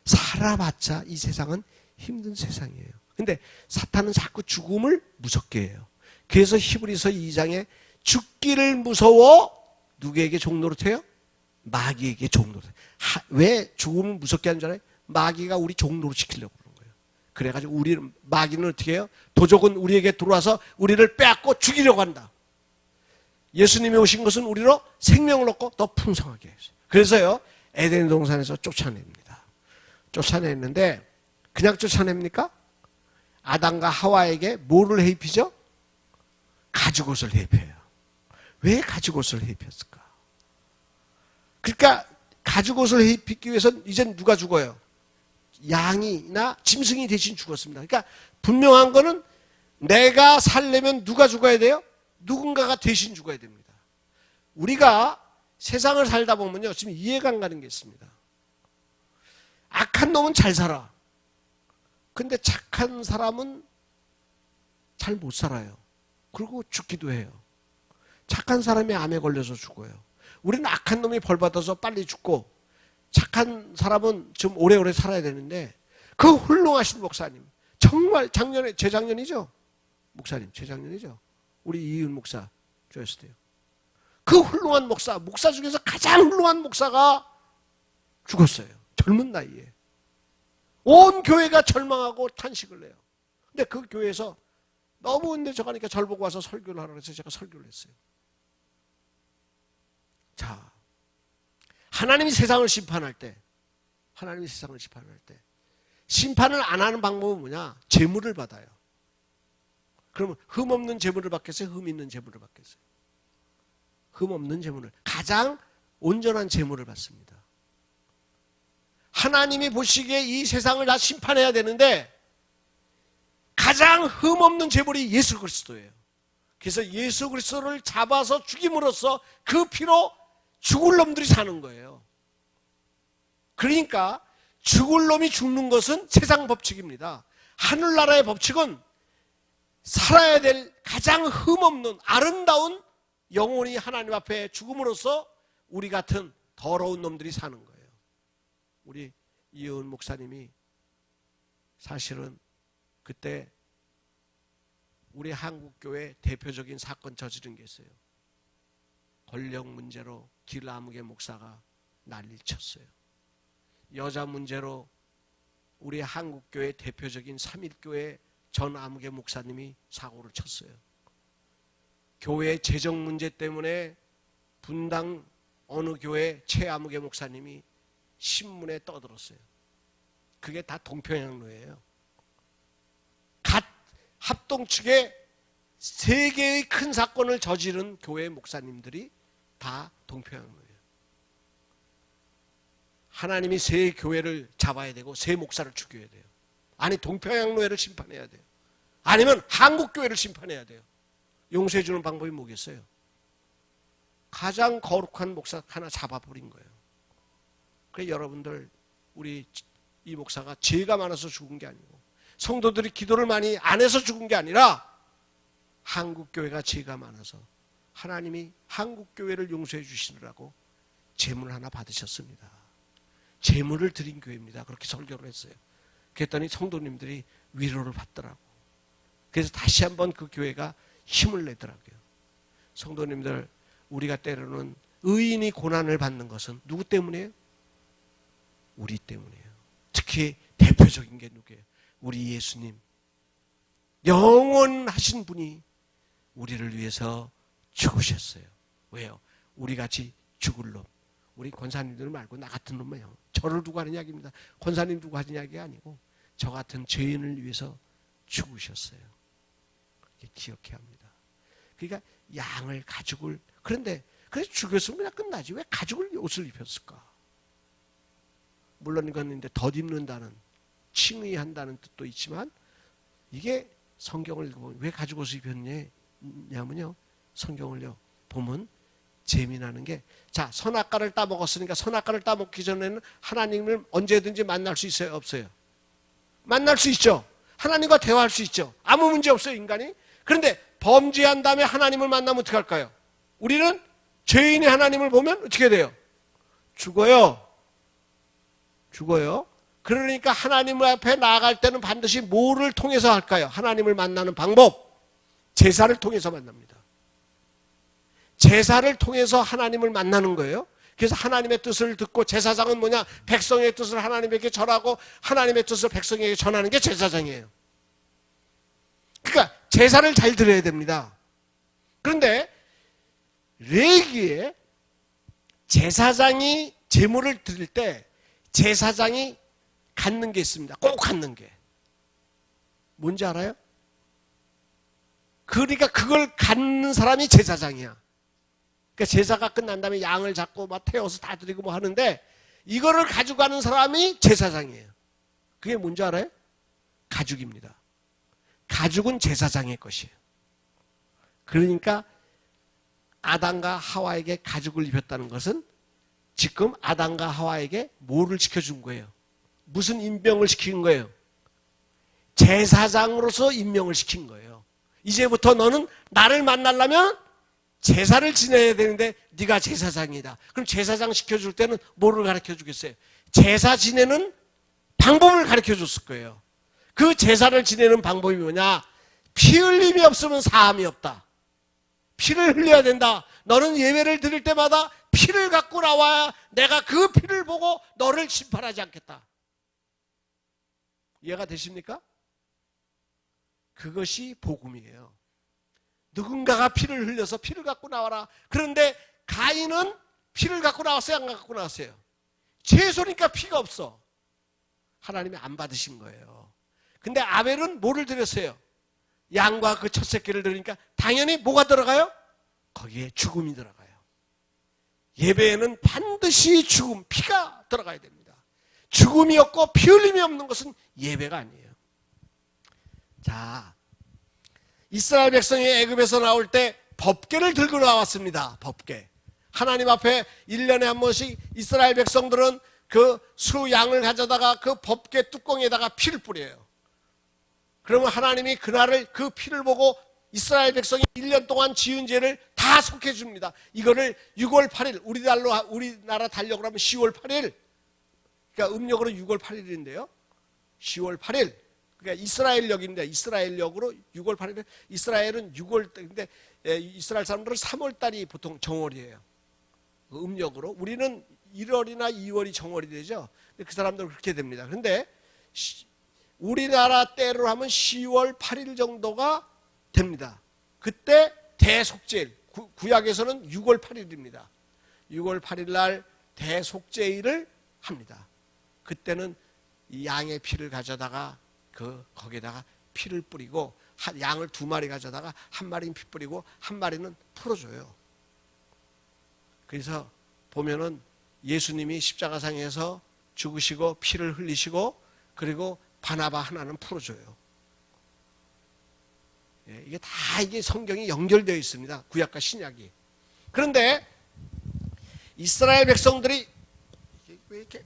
살아봤자 이 세상은 힘든 세상이에요. 근데 사탄은 자꾸 죽음을 무섭게 해요. 그래서 히브리서 2장에 죽기를 무서워 누구에게 종노릇해요? 마귀에게 종노릇해요. 왜 죽음을 무섭게 하는 줄 알아요? 마귀가 우리 종노릇 시키려고 그러는 거예요. 그래가지고 우리는 마귀는 어떻게 해요? 도적은 우리에게 들어와서 우리를 빼앗고 죽이려고 한다. 예수님이 오신 것은 우리로 생명을 얻고 더 풍성하게 했어요. 그래서요 에덴 동산에서 쫓아냅니다. 쫓아냈는데 그냥 쫓아냅니까? 아담과 하와에게 뭐를 해입히죠? 가죽옷을 해입혀요. 왜 가죽옷을 해입혔을까? 그러니까 가죽옷을 해입히기 위해서는 이젠 누가 죽어요? 양이나 짐승이 대신 죽었습니다. 그러니까 분명한 거는 내가 살려면 누가 죽어야 돼요? 누군가가 대신 죽어야 됩니다. 우리가 세상을 살다 보면요 지금 이해가 안 가는 게 있습니다. 악한 놈은 잘 살아. 근데 착한 사람은 잘 못 살아요. 그리고 죽기도 해요. 착한 사람이 암에 걸려서 죽어요. 우리는 악한 놈이 벌 받아서 빨리 죽고 착한 사람은 좀 오래오래 살아야 되는데 그 훌륭하신 목사님 정말 작년에 재작년이죠? 목사님 재작년이죠? 우리 이윤 목사 조였을 때요. 그 훌륭한 목사 중에서 가장 훌륭한 목사가 죽었어요. 젊은 나이에. 온 교회가 절망하고 탄식을 해요. 근데 그 교회에서 너무 은혜 저가니까 절 보고 와서 설교를 하라고 해서 제가 설교를 했어요. 자, 하나님이 세상을 심판할 때 심판을 안 하는 방법은 뭐냐? 재물을 받아요. 그러면 흠 없는 재물을 받겠어요? 흠 있는 재물을 받겠어요? 흠 없는 재물을, 가장 온전한 재물을 받습니다. 하나님이 보시기에 이 세상을 다 심판해야 되는데 가장 흠 없는 재물이 예수 그리스도예요. 그래서 예수 그리스도를 잡아서 죽임으로써 그 피로 죽을 놈들이 사는 거예요. 그러니까 죽을 놈이 죽는 것은 세상 법칙입니다. 하늘나라의 법칙은 살아야 될 가장 흠없는 아름다운 영혼이 하나님 앞에 죽음으로써 우리 같은 더러운 놈들이 사는 거예요. 우리 이은 목사님이 사실은 그때 우리 한국교회 대표적인 사건 저지른 게 있어요. 권력 문제로 길아무개 목사가 난리를 쳤어요. 여자 문제로 우리 한국교회 대표적인 삼일교회 전아무개 목사님이 사고를 쳤어요. 교회 재정 문제 때문에 분당 어느 교회 최아무개 목사님이 신문에 떠들었어요. 그게 다 동평양로예요. 갓 합동 측에 세 개의 큰 사건을 저지른 교회 목사님들이 다 동평양로예요. 하나님이 세 교회를 잡아야 되고 세 목사를 죽여야 돼요. 아니 동평양로회를 심판해야 돼요. 아니면 한국교회를 심판해야 돼요. 용서해 주는 방법이 뭐겠어요? 가장 거룩한 목사 하나 잡아버린 거예요. 그래서 여러분들 우리 이 목사가 죄가 많아서 죽은 게 아니고 성도들이 기도를 많이 안 해서 죽은 게 아니라 한국교회가 죄가 많아서 하나님이 한국교회를 용서해 주시느라고 제물 하나 받으셨습니다. 제물을 드린 교회입니다. 그렇게 설교를 했어요. 그랬더니 성도님들이 위로를 받더라고. 그래서 다시 한번 그 교회가 힘을 내더라고요. 성도님들, 우리가 때로는 의인이 고난을 받는 것은 누구 때문이에요? 우리 때문이에요. 특히 대표적인 게 누구예요? 우리 예수님. 영원하신 분이 우리를 위해서 죽으셨어요. 왜요? 우리같이 죽을 놈. 우리 권사님들 말고 나 같은 놈이에요. 저를 두고 하는 이야기입니다. 권사님 두고 하는 이야기가 아니고 저 같은 죄인을 위해서 죽으셨어요. 그렇게 기억해야 합니다. 그러니까 양을 가죽을 그런데 그래서 죽였으면 그냥 끝나지 왜 가죽을 옷을 입혔을까? 물론 이건 이제 덧입는다는 칭의한다는 뜻도 있지만 이게 성경을 읽어보면 왜 가죽 옷을 입혔냐면요. 성경을요 보면 재미나는 게 자 선악과를 따먹었으니까 선악과를 따먹기 전에는 하나님을 언제든지 만날 수 있어요? 없어요? 만날 수 있죠. 하나님과 대화할 수 있죠. 아무 문제 없어요 인간이. 그런데 범죄한 다음에 하나님을 만나면 어떻게 할까요? 우리는 죄인이 하나님을 보면 어떻게 돼요? 죽어요. 죽어요. 그러니까 하나님 앞에 나아갈 때는 반드시 뭐를 통해서 할까요? 하나님을 만나는 방법. 제사를 통해서 만납니다. 제사를 통해서 하나님을 만나는 거예요. 그래서 하나님의 뜻을 듣고 제사장은 뭐냐? 백성의 뜻을 하나님에게 전하고 하나님의 뜻을 백성에게 전하는 게 제사장이에요. 그러니까 제사를 잘 드려야 됩니다. 그런데 레위기에 제사장이 제물을 드릴 때 제사장이 갖는 게 있습니다. 꼭 갖는 게. 뭔지 알아요? 그러니까 그걸 갖는 사람이 제사장이야. 그러니까 제사가 끝난 다음에 양을 잡고 막 태워서 다 드리고 뭐 하는데 이거를 가져가는 사람이 제사장이에요. 그게 뭔지 알아요? 가죽입니다. 가죽은 제사장의 것이에요. 그러니까 아담과 하와에게 가죽을 입혔다는 것은 지금 아담과 하와에게 뭐를 지켜준 거예요? 무슨 임명을 시킨 거예요? 제사장으로서 임명을 시킨 거예요. 이제부터 너는 나를 만나려면 제사를 지내야 되는데 네가 제사장이다. 그럼 제사장 시켜줄 때는 뭐를 가르쳐 주겠어요? 제사 지내는 방법을 가르쳐 줬을 거예요. 그 제사를 지내는 방법이 뭐냐? 피 흘림이 없으면 사함이 없다. 피를 흘려야 된다. 너는 예배를 드릴 때마다 피를 갖고 나와야 내가 그 피를 보고 너를 심판하지 않겠다. 이해가 되십니까? 그것이 복음이에요. 누군가가 피를 흘려서 피를 갖고 나와라. 그런데 가인은 피를 갖고 나왔어요? 안 갖고 나왔어요? 채소니까 피가 없어. 하나님이 안 받으신 거예요. 근데 아벨은 뭐를 드렸어요? 양과 그 첫 새끼를 드리니까 당연히 뭐가 들어가요? 거기에 죽음이 들어가요. 예배에는 반드시 죽음, 피가 들어가야 됩니다. 죽음이 없고 피 흘림이 없는 것은 예배가 아니에요. 자, 이스라엘 백성이 애굽에서 나올 때 법궤를 들고 나왔습니다. 법궤. 하나님 앞에 1년에 한 번씩 이스라엘 백성들은 그 수 양을 가져다가 그 법궤 뚜껑에다가 피를 뿌려요. 그러면 하나님이 그날을 그 피를 보고 이스라엘 백성이 1년 동안 지은 죄를 다 속해 줍니다. 이거를 6월 8일 우리나라 달력으로 하면 10월 8일 그러니까 음력으로 6월 8일인데요. 10월 8일 그러니까 이스라엘력인데 이스라엘력으로 6월 8일에 이스라엘은 6월 근데 이스라엘 사람들은 3월 달이 보통 정월이에요. 음력으로 우리는 1월이나 2월이 정월이 되죠. 그 사람들은 그렇게 됩니다. 그런데 우리나라 때로 하면 10월 8일 정도가 됩니다. 그때 대속죄일 구약에서는 6월 8일입니다. 6월 8일 날 대속죄일을 합니다. 그때는 이 양의 피를 가져다가 거기에다가 피를 뿌리고 양을 2마리 가져다가 한 마리는 피 뿌리고 한 마리는 풀어줘요. 그래서 보면은 예수님이 십자가상에서 죽으시고 피를 흘리시고 그리고 바나바 하나는 풀어줘요. 이게 다 이게 성경이 연결되어 있습니다. 구약과 신약이. 그런데 이스라엘 백성들이 왜 이렇게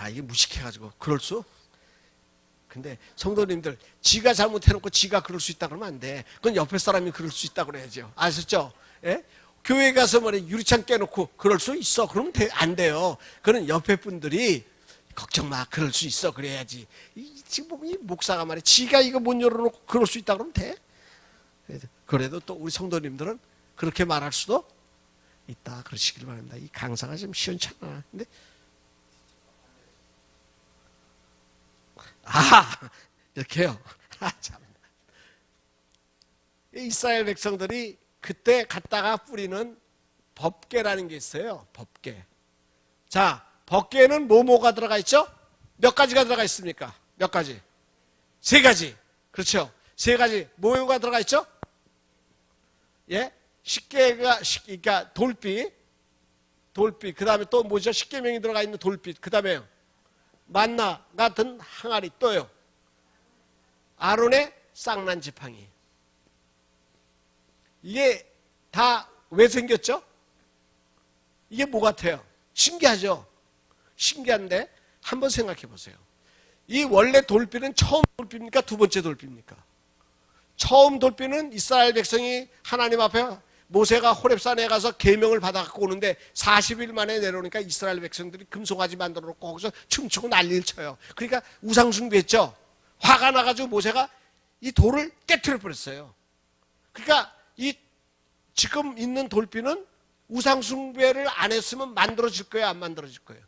이게 무식해가지고 그럴 수? 근데 성도님들 지가 잘못해놓고 지가 그럴 수 있다 그러면 안 돼. 그건 옆에 사람이 그럴 수 있다 그래야죠. 아셨죠? 예? 교회 가서 유리창 깨놓고 그럴 수 있어. 그러면 안 돼요. 그건 옆에 분들이 걱정 마. 그럴 수 있어. 그래야지. 지금 보면 이 목사가 말이야. 지가 이거 못 열어놓고 그럴 수 있다 그러면 돼. 그래도 또 우리 성도님들은 그렇게 말할 수도 있다. 그러시길 바랍니다. 이 강사가 좀 시원찮아. 근데 이렇게요. 참. 이스라엘 백성들이 그때 갖다가 뿌리는 법궤라는 게 있어요. 법궤. 자, 법궤는 뭐가 들어가 있죠? 몇 가지가 들어가 있습니까? 몇 가지? 3가지. 그렇죠. 3가지. 뭐가 들어가 있죠? 예? 그러니까 돌빛. 그 다음에 또 뭐죠? 십계명이 들어가 있는 돌빛. 그 다음에 만나 같은 항아리 또요. 아론의 쌍난 지팡이. 이게 다 왜 생겼죠? 이게 뭐 같아요? 신기하죠? 신기한데 한번 생각해 보세요. 이 원래 돌비는 처음 돌비입니까? 두 번째 돌비입니까? 처음 돌비는 이스라엘 백성이 하나님 앞에 모세가 호렙산에 가서 계명을 받아갖고 오는데 40일 만에 내려오니까 이스라엘 백성들이 금송아지 만들어 놓고 거기서 춤추고 난리를 쳐요. 그러니까 우상숭배했죠. 화가 나가지고 모세가 이 돌을 깨트려 버렸어요. 그러니까 이 지금 있는 돌비는 우상숭배를 안 했으면 만들어질 거예요? 안 만들어질 거예요?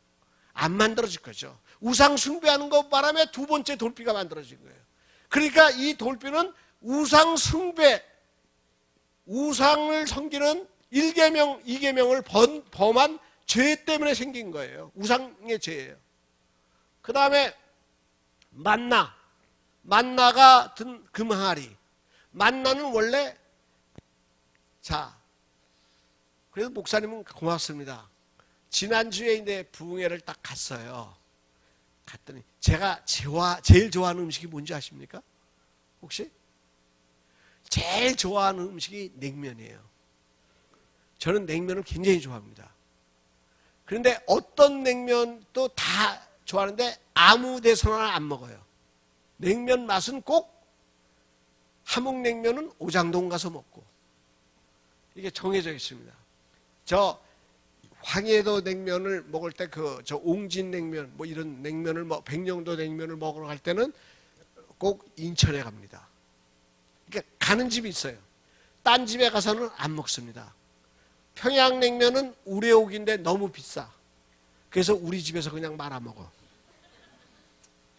안 만들어질 거죠. 우상숭배하는 것 바람에 두 번째 돌비가 만들어진 거예요. 그러니까 이 돌비는 우상숭배, 우상을 섬기는 1계명, 2계명을 범한 죄 때문에 생긴 거예요. 우상의 죄예요. 그 다음에 만나가 든 금항아리. 만나는 원래 그래서 목사님은 고맙습니다. 지난주에 이제 부흥회를 딱 갔어요. 갔더니 제가 제일 좋아하는 음식이 뭔지 아십니까? 혹시? 제일 좋아하는 음식이 냉면이에요. 저는 냉면을 굉장히 좋아합니다. 그런데 어떤 냉면도 다 좋아하는데 아무 데서나 안 먹어요. 냉면 맛은 꼭 함흥냉면은 오장동 가서 먹고 이게 정해져 있습니다. 저 황해도 냉면을 먹을 때 저 옹진냉면 뭐 이런 냉면을 백령도 냉면을 먹으러 갈 때는 꼭 인천에 갑니다. 그러니까 가는 집이 있어요. 딴 집에 가서는 안 먹습니다. 평양냉면은 우레옥인데 너무 비싸. 그래서 우리 집에서 그냥 말아 먹어.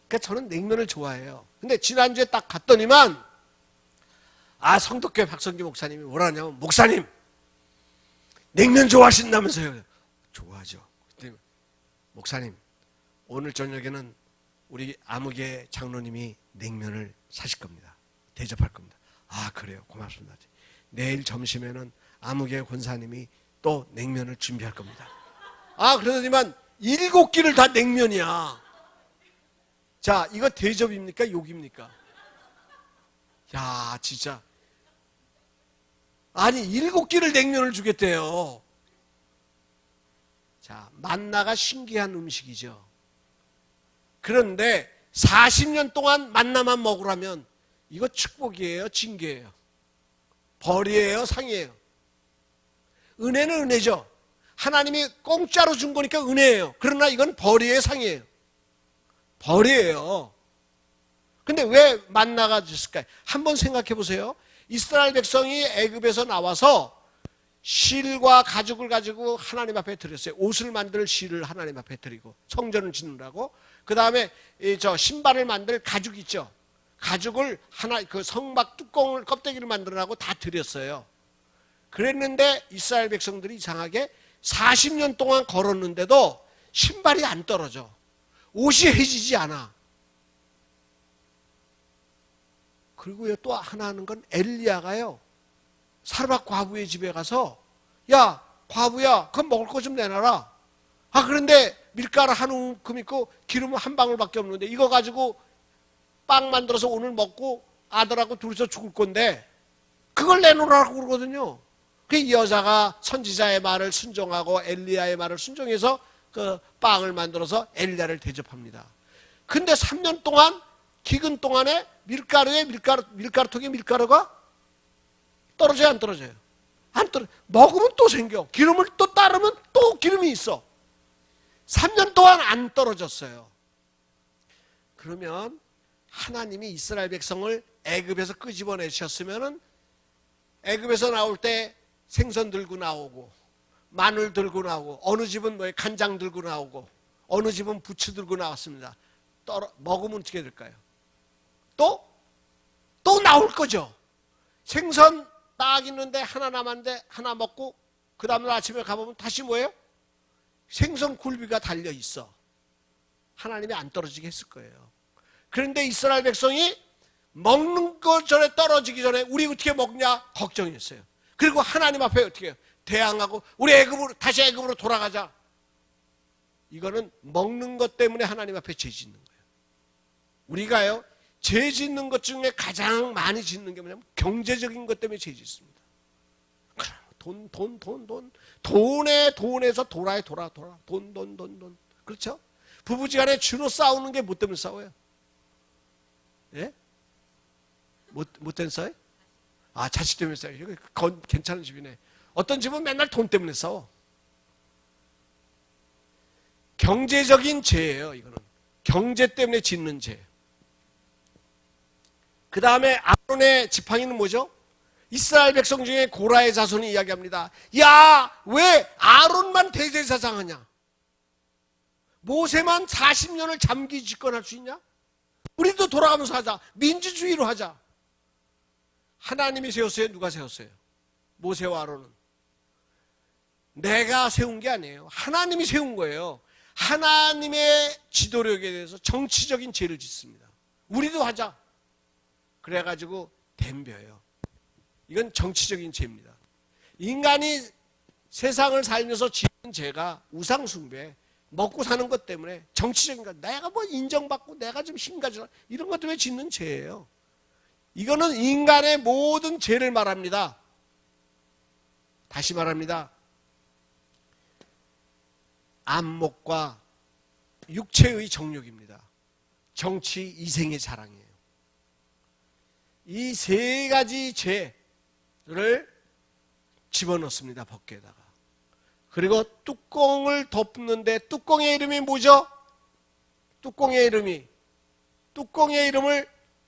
그러니까 저는 냉면을 좋아해요. 근데 지난주에 딱 갔더니만 성덕교회 박성기 목사님이 뭐라 하냐면 목사님 냉면 좋아하신다면서요. 좋아하죠. 근데 목사님 오늘 저녁에는 우리 아무개 장로님이 냉면을 사실 겁니다. 대접할 겁니다. 그래요. 고맙습니다. 내일 점심에는 아무개 권사님이 또 냉면을 준비할 겁니다. 그러더니만 7끼를 다 냉면이야. 자, 이거 대접입니까? 욕입니까? 야, 진짜. 아니 7끼를 냉면을 주겠대요. 자, 만나가 신기한 음식이죠. 그런데 40년 동안 만나만 먹으라면 이거 축복이에요? 징계예요? 벌이에요? 상이에요? 은혜는 은혜죠. 하나님이 공짜로 준 거니까 은혜예요. 그러나 이건 벌이에요? 상이에요? 벌이에요. 근데 왜 만나가 줬을까요? 한번 생각해 보세요. 이스라엘 백성이 애굽에서 나와서 실과 가죽을 가지고 하나님 앞에 드렸어요. 옷을 만들 실을 하나님 앞에 드리고 성전을 짓느라고. 그 다음에 저 신발을 만들 가죽 있죠. 가죽을 하나 그 성막 뚜껑을 껍데기를 만들라고 다 드렸어요. 그랬는데 이스라엘 백성들이 이상하게 40년 동안 걸었는데도 신발이 안 떨어져. 옷이 해지지 않아. 그리고요, 또 하나 하는 건 엘리야가요, 사르밧 과부의 집에 가서, 야, 과부야, 그럼 먹을 거 좀 내놔라. 아, 그런데 밀가루 한 움큼 있고 기름 한 방울밖에 없는데 이거 가지고 빵 만들어서 오늘 먹고 아들하고 둘이서 죽을 건데 그걸 내놓으라고 그러거든요. 그 여자가 선지자의 말을 순종하고 엘리야의 말을 순종해서 그 빵을 만들어서 엘리야를 대접합니다. 근데 3년 동안 기근 동안에 밀가루통에 밀가루가 떨어져요, 안 떨어져요? 안 떨어져. 먹으면 또 생겨. 기름을 또 따르면 또 기름이 있어. 3년 동안 안 떨어졌어요. 그러면 하나님이 이스라엘 백성을 애굽에서 끄집어내셨으면은 애굽에서 나올 때 생선 들고 나오고 마늘 들고 나오고 어느 집은 뭐 간장 들고 나오고 어느 집은 부추 들고 나왔습니다. 먹으면 어떻게 될까요? 또 나올 거죠. 생선 딱 있는데 하나 남았는데 하나 먹고 그 다음날 아침에 가보면 다시 뭐예요? 생선 굴비가 달려 있어. 하나님이 안 떨어지게 했을 거예요. 그런데 이스라엘 백성이 먹는 것 전에 떨어지기 전에 우리 어떻게 먹냐 걱정했어요. 그리고 하나님 앞에 어떻게 해요? 대항하고 우리 다시 애굽으로 돌아가자. 이거는 먹는 것 때문에 하나님 앞에 죄 짓는 거예요. 우리가요, 죄 짓는 것 중에 가장 많이 짓는 게 뭐냐면 경제적인 것 때문에 죄 짓습니다. 돈에서 돌아요. 돈. 그렇죠? 부부지간에 주로 싸우는 게 뭐 때문에 싸워요? 예? 뭐 때문에 싸워요? 아, 자식 때문에 싸워요. 이거 괜찮은 집이네. 어떤 집은 맨날 돈 때문에 싸워. 경제적인 죄예요, 이거는. 경제 때문에 짓는 죄. 그 다음에 아론의 지팡이는 뭐죠? 이스라엘 백성 중에 고라의 자손이 이야기합니다. 야, 왜 아론만 대제사장하냐? 모세만 40년을 잠기 집권할 수 있냐? 우리도 돌아가면서 하자. 민주주의로 하자. 하나님이 세웠어요? 누가 세웠어요? 모세와 아론은. 내가 세운 게 아니에요. 하나님이 세운 거예요. 하나님의 지도력에 대해서 정치적인 죄를 짓습니다. 우리도 하자. 그래가지고 덤벼요. 이건 정치적인 죄입니다. 인간이 세상을 살면서 짓는 죄가 우상숭배, 먹고 사는 것 때문에 정치적인 것, 내가 뭐 인정받고 내가 좀 힘가지고 이런 것 때문에 짓는 죄예요. 이거는 인간의 모든 죄를 말합니다. 다시 말합니다. 안목과 육체의 정욕입니다. 정치 이생의 자랑이에요. 이 세 가지 죄를 집어넣습니다. 법궤에다가. 그리고 뚜껑을 덮는데 뚜껑의 이름이 뭐죠? 뚜껑의 이름을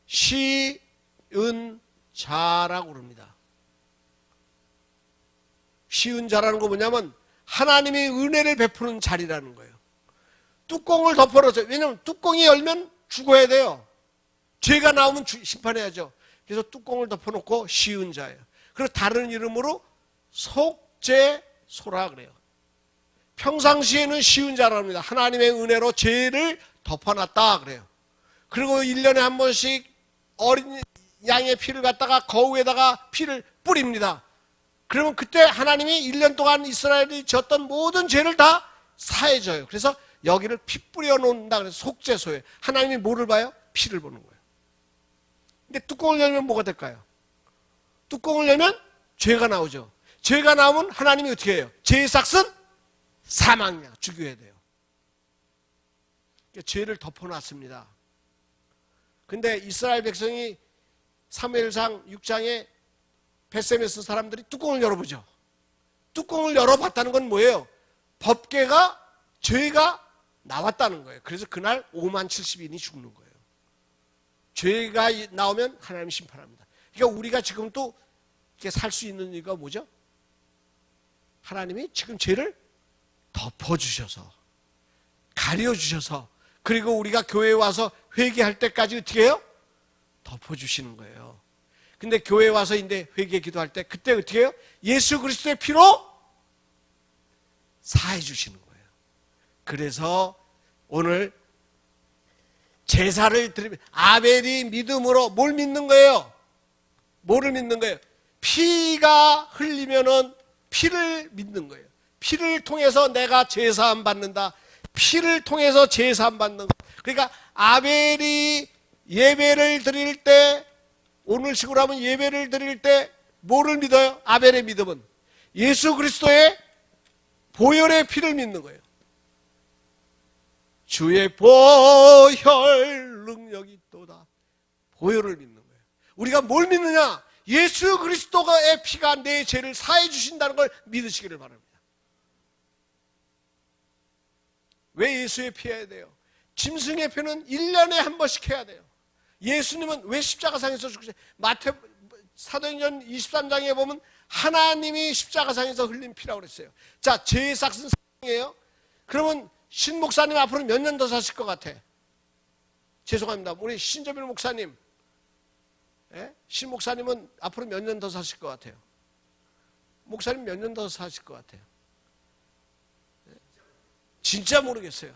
시은자라고 그럽니다. 시은자라는 거 뭐냐면 하나님이 은혜를 베푸는 자리라는 거예요. 뚜껑을 덮어놓죠. 왜냐하면 뚜껑이 열면 죽어야 돼요. 죄가 나오면 심판해야죠. 그래서 뚜껑을 덮어놓고 시은자예요. 그리고 다른 이름으로 속죄소라 그래요. 평상시에는 시은자라고 합니다. 하나님의 은혜로 죄를 덮어놨다 그래요. 그리고 1년에 한 번씩 어린 양의 피를 갖다가 거울에다가 피를 뿌립니다. 그러면 그때 하나님이 1년 동안 이스라엘이 졌던 모든 죄를 다 사해줘요. 그래서 여기를 피 뿌려놓는다 그래서 속죄소에 하나님이 뭐를 봐요? 피를 보는 거예요. 근데 뚜껑을 열면 뭐가 될까요? 뚜껑을 열면 죄가 나오죠. 죄가 나오면 하나님이 어떻게 해요? 죄의 삭은 사망이야. 죽여야 돼요. 그러니까 죄를 덮어놨습니다. 근데 이스라엘 백성이 사무엘상 6장에 벳셈에서 사람들이 뚜껑을 열어보죠. 뚜껑을 열어봤다는 건 뭐예요? 법궤가 죄가 나왔다는 거예요. 그래서 그날 5만 70인이 죽는 거예요. 죄가 나오면 하나님 심판합니다. 그러니까 우리가 지금 또 이렇게 살 수 있는 이유가 뭐죠? 하나님이 지금 죄를 덮어주셔서, 가려주셔서, 그리고 우리가 교회에 와서 회개할 때까지 어떻게 해요? 덮어주시는 거예요. 근데 교회에 와서 이제 회개 기도할 때 그때 어떻게 해요? 예수 그리스도의 피로 사해 주시는 거예요. 그래서 오늘 제사를 드리면 아벨이 믿음으로 뭘 믿는 거예요? 뭐를 믿는 거예요? 피가 흘리면은 피를 믿는 거예요. 피를 통해서 내가 제사함 받는다. 피를 통해서 제사함 받는 거. 그러니까 아벨이 예배를 드릴 때, 오늘식으로 하면 예배를 드릴 때 뭐를 믿어요? 아벨의 믿음은 예수 그리스도의 보혈의 피를 믿는 거예요. 주의 보혈 능력이 있도다. 보혈을 믿는 거예요. 우리가 뭘 믿느냐? 예수 그리스도의 피가 내 죄를 사해 주신다는 걸 믿으시기를 바랍니다. 왜 예수의 피 해야 돼요? 짐승의 피는 1년에 한 번씩 해야 돼요. 예수님은 왜 십자가상에서 죽으세요? 사도행전 23장에 보면 하나님이 십자가상에서 흘린 피라고 그랬어요. 자, 죄의 삭은 사형이에요. 그러면 신 목사님 앞으로 몇 년 더 사실 것 같아? 죄송합니다. 우리 신재필 목사님, 신 목사님은 앞으로 몇 년 더 사실 것 같아요? 목사님 몇 년 더 사실 것 같아요? 진짜 모르겠어요.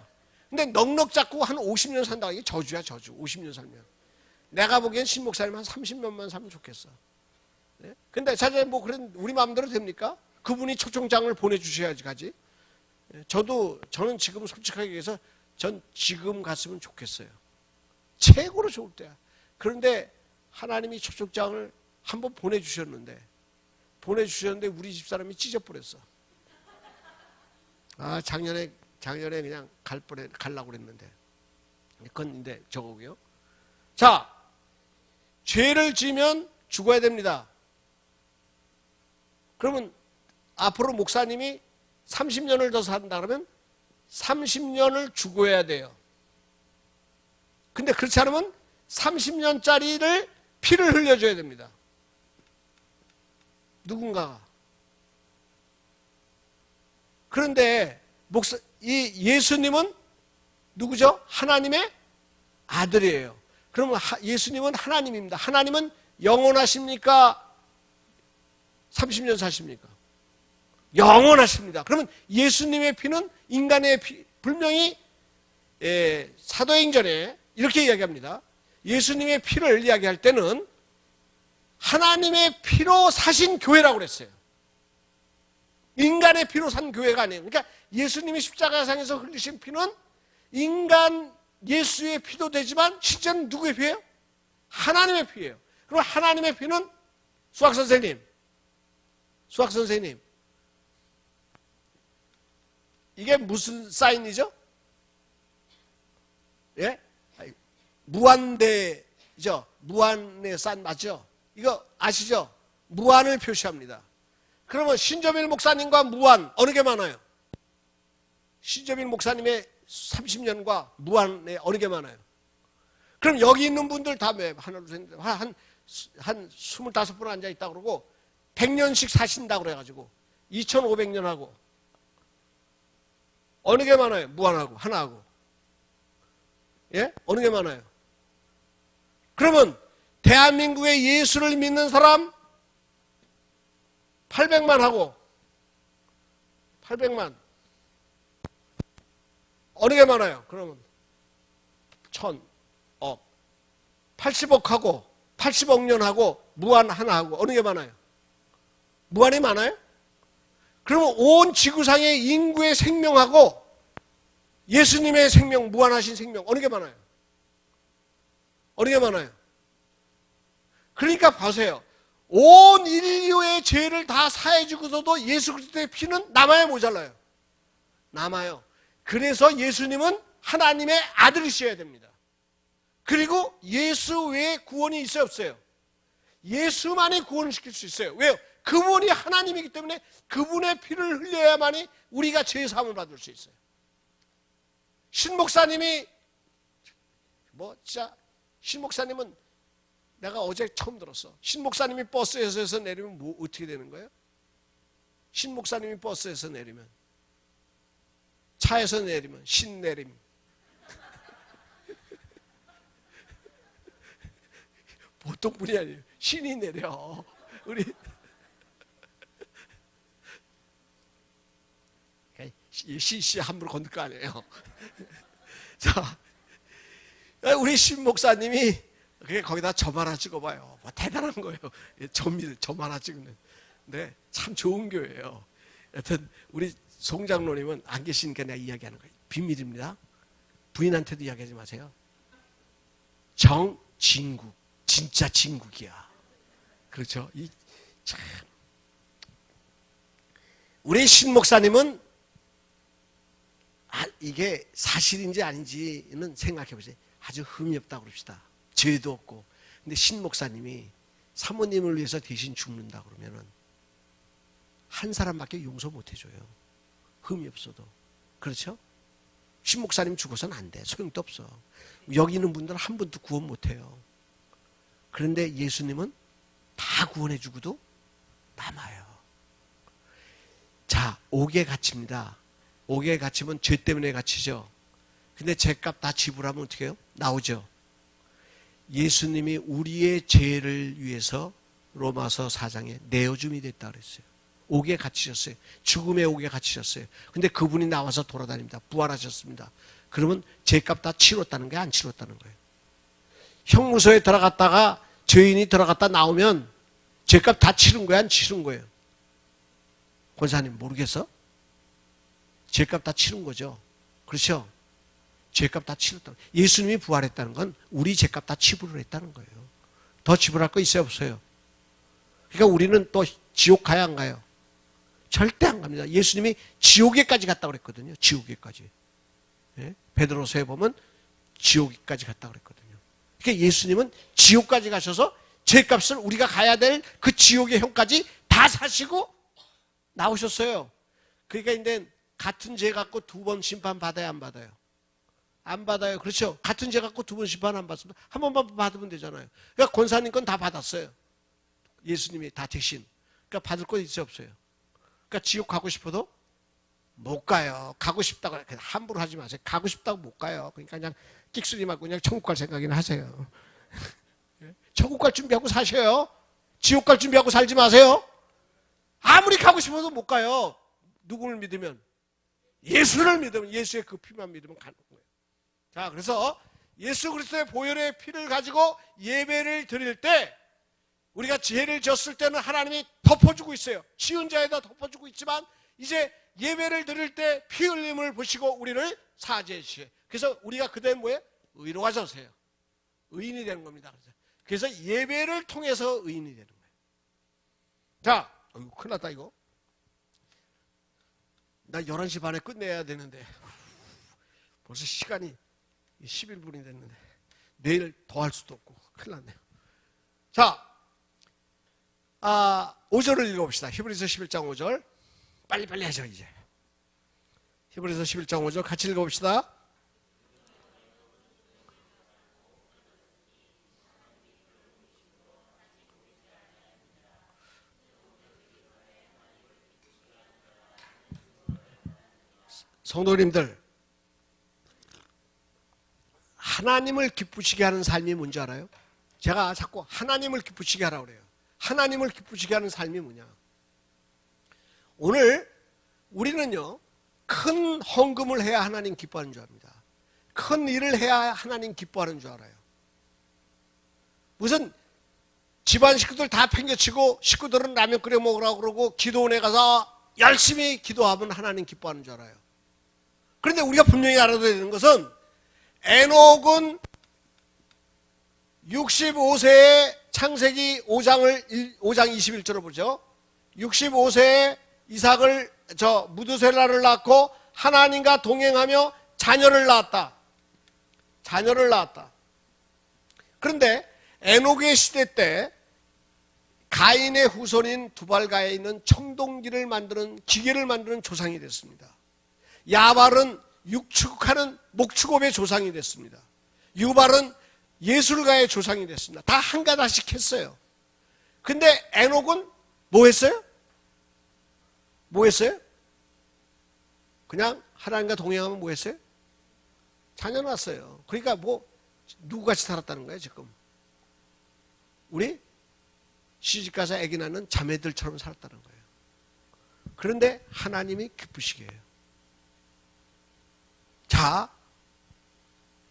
근데 넉넉 잡고 한 50년 산다. 이게 저주야, 저주. 50년 살면. 내가 보기엔 신 목사님 한 30년만 살면 좋겠어. 근데 사실 뭐 그런 우리 마음대로 됩니까? 그분이 초청장을 보내주셔야지 가지. 저는 지금 솔직하게 얘기해서 전 지금 갔으면 좋겠어요. 최고로 좋을 때야. 그런데 하나님이 초청장을 한번 보내주셨는데 우리 집사람이 찢어버렸어. 아, 작년에 그냥 가려고 그랬는데. 그건 근데 저거고요. 자, 죄를 지으면 죽어야 됩니다. 그러면 앞으로 목사님이 30년을 더 산다 그러면 30년을 죽어야 돼요. 근데 그렇지 않으면 30년짜리를 피를 흘려줘야 됩니다. 누군가가. 그런데 이 예수님은 누구죠? 하나님의 아들이에요. 그러면 예수님은 하나님입니다. 하나님은 영원하십니까? 30년 사십니까? 영원하십니다. 그러면 예수님의 피는 인간의 피, 분명히 사도행전에 이렇게 이야기합니다. 예수님의 피를 이야기할 때는 하나님의 피로 사신 교회라고 그랬어요. 인간의 피로 산 교회가 아니에요. 그러니까 예수님이 십자가상에서 흘리신 피는 인간 예수의 피도 되지만 실제는 누구의 피예요? 하나님의 피예요. 그럼 하나님의 피는 수학선생님 이게 무슨 사인이죠? 예? 무한대죠. 무한의 사인 맞죠? 이거 아시죠? 무한을 표시합니다. 그러면 신재필 목사님과 무한 어느 게 많아요? 신재필 목사님의 30년과 무한에 어느 게 많아요? 그럼 여기 있는 분들 다 하나, 둘, 셋, 한 25분 앉아있다 그러고 100년씩 사신다 그래가지고 2500년 하고 어느 게 많아요? 무한하고 하나하고. 예? 어느 게 많아요? 그러면 대한민국의 예수를 믿는 사람 800만 하고 800만 어느 게 많아요? 그러면 1000억 80억 하고 80억 년 하고 무한 하나 하고 어느 게 많아요? 무한이 많아요? 그러면 온 지구상의 인구의 생명하고 예수님의 생명, 무한하신 생명 어느 게 많아요? 어느 게 많아요? 그러니까 보세요. 온 인류의 죄를 다 사해주고서도 예수 그리스도의 피는 남아야 모자라요. 남아요. 그래서 예수님은 하나님의 아들이셔야 됩니다. 그리고 예수 외에 구원이 있어요, 없어요? 예수만이 구원을 시킬 수 있어요. 왜요? 그분이 하나님이기 때문에 그분의 피를 흘려야만이 우리가 죄 사함을 받을 수 있어요. 신목사님이 진짜 신목사님은 내가 어제 처음 들었어. 신목사님이 버스에서 내리면 어떻게 되는 거예요? 신목사님이 버스에서 내리면, 차에서 내리면 신내림. 보통 분이 아니에요. 신이 내려. 우리 시 함부로 건들 거 아니에요. 자, 우리 신 목사님이 거기다 점 하나 찍어봐요. 대단한 거예요. 점 하나 찍는. 네, 참 좋은 교회예요. 여튼 우리 송 장로님은 안 계시니까 내가 이야기하는 거예요. 비밀입니다. 부인한테도 이야기하지 마세요. 정진국, 진짜 진국이야. 그렇죠? 참 우리 신 목사님은 이게 사실인지 아닌지는 생각해 보세요. 아주 흠이 없다고 그럽시다. 죄도 없고. 근데 신 목사님이 사모님을 위해서 대신 죽는다 그러면은 한 사람밖에 용서 못 해줘요. 흠이 없어도. 그렇죠? 신 목사님 죽어서는 안 돼. 소용도 없어. 여기 있는 분들은 한 분도 구원 못 해요. 그런데 예수님은 다 구원해 주고도 남아요. 자, 옥에 갇힙니다. 옥에 갇히면 죄 때문에 갇히죠. 근데 죄값 다 지불하면 어떻게 해요? 나오죠. 예수님이 우리의 죄를 위해서 로마서 4장에 내어줌이 됐다 그랬어요. 옥에 갇히셨어요. 죽음의 옥에 갇히셨어요. 근데 그분이 나와서 돌아다닙니다. 부활하셨습니다. 그러면 죄값 다 치렀다는 거예요? 안 치렀다는 거예요? 형무소에 들어갔다가 죄인이 들어갔다 나오면 죄값 다 치른 거예요? 안 치른 거예요? 권사님 모르겠어? 죄값 다 치른 거죠. 그렇죠? 죄값 다 치렀다. 예수님이 부활했다는 건 우리 죄값 다 지불을 했다는 거예요. 더 지불할 거 있어요? 없어요? 그러니까 우리는 또 지옥 가야 안 가요? 절대 안 갑니다. 예수님이 지옥에까지 갔다고 그랬거든요. 지옥에까지. 예? 베드로서에 보면 지옥에까지 갔다고 그랬거든요. 그러니까 예수님은 지옥까지 가셔서 죄값을 우리가 가야 될 그 지옥의 형까지 다 사시고 나오셨어요. 그러니까 이제 같은 죄 갖고 두 번 심판 받아야 안 받아요? 안 받아요. 그렇죠? 같은 죄 갖고 두 번 심판 안 받습니다. 한 번만 받으면 되잖아요. 그러니까 권사님 건 다 받았어요. 예수님이 다 대신. 그러니까 받을 거 있어요? 없어요? 그러니까 지옥 가고 싶어도 못 가요. 가고 싶다고 함부로 하지 마세요. 가고 싶다고 못 가요. 그러니까 그냥 끽소리 말고 그냥 천국 갈 생각이나 하세요. 천국 갈 준비하고 사셔요. 지옥 갈 준비하고 살지 마세요. 아무리 가고 싶어도 못 가요. 누구를 믿으면? 예수를 믿으면, 예수의 그 피만 믿으면 가는 거예요. 자, 그래서 예수 그리스도의 보혈의 피를 가지고 예배를 드릴 때 우리가 죄를 졌을 때는 하나님이 덮어주고 있어요. 지은 자에다 덮어주고 있지만 이제 예배를 드릴 때 피 흘림을 보시고 우리를 사죄해 주세요. 그래서 우리가 그때 뭐예요? 의로가 졌어요. 의인이 되는 겁니다. 그래서 예배를 통해서 의인이 되는 거예요. 자, 큰일 났다 이거. 나 11시 반에 끝내야 되는데 벌써 시간이 11분이 됐는데 내일 더 할 수도 없고 큰일 났네요. 자, 5절을 읽어봅시다. 히브리서 11장 5절. 빨리빨리 하죠 이제. 히브리서 11장 5절 같이 읽어봅시다. 성도님들, 하나님을 기쁘시게 하는 삶이 뭔지 알아요? 제가 자꾸 하나님을 기쁘시게 하라고 그래요. 하나님을 기쁘시게 하는 삶이 뭐냐? 오늘 우리는요, 큰 헌금을 해야 하나님 기뻐하는 줄 압니다. 큰 일을 해야 하나님 기뻐하는 줄 알아요. 무슨 집안 식구들 다 팽개치고 식구들은 라면 끓여 먹으라고 그러고 기도원에 가서 열심히 기도하면 하나님 기뻐하는 줄 알아요. 그런데 우리가 분명히 알아둬야 되는 것은 에녹은 65세에 창세기 5장 21절을 보죠. 65세에 이삭을 무드셀라를 낳고 하나님과 동행하며 자녀를 낳았다. 자녀를 낳았다. 그런데 에녹의 시대 때 가인의 후손인 두발가에 있는 청동기를 만드는 기계를 만드는 조상이 됐습니다. 야발은 육축하는 목축업의 조상이 됐습니다. 유발은 예술가의 조상이 됐습니다. 다 한 가닥씩 했어요. 근데 에녹은 뭐 했어요? 뭐 했어요? 그냥 하나님과 동행하면 뭐 했어요? 자녀 낳았어요. 그러니까 뭐 누구같이 살았다는 거예요 지금. 우리 시집가서 아기 낳는 자매들처럼 살았다는 거예요. 그런데 하나님이 기쁘시게 해요. 자,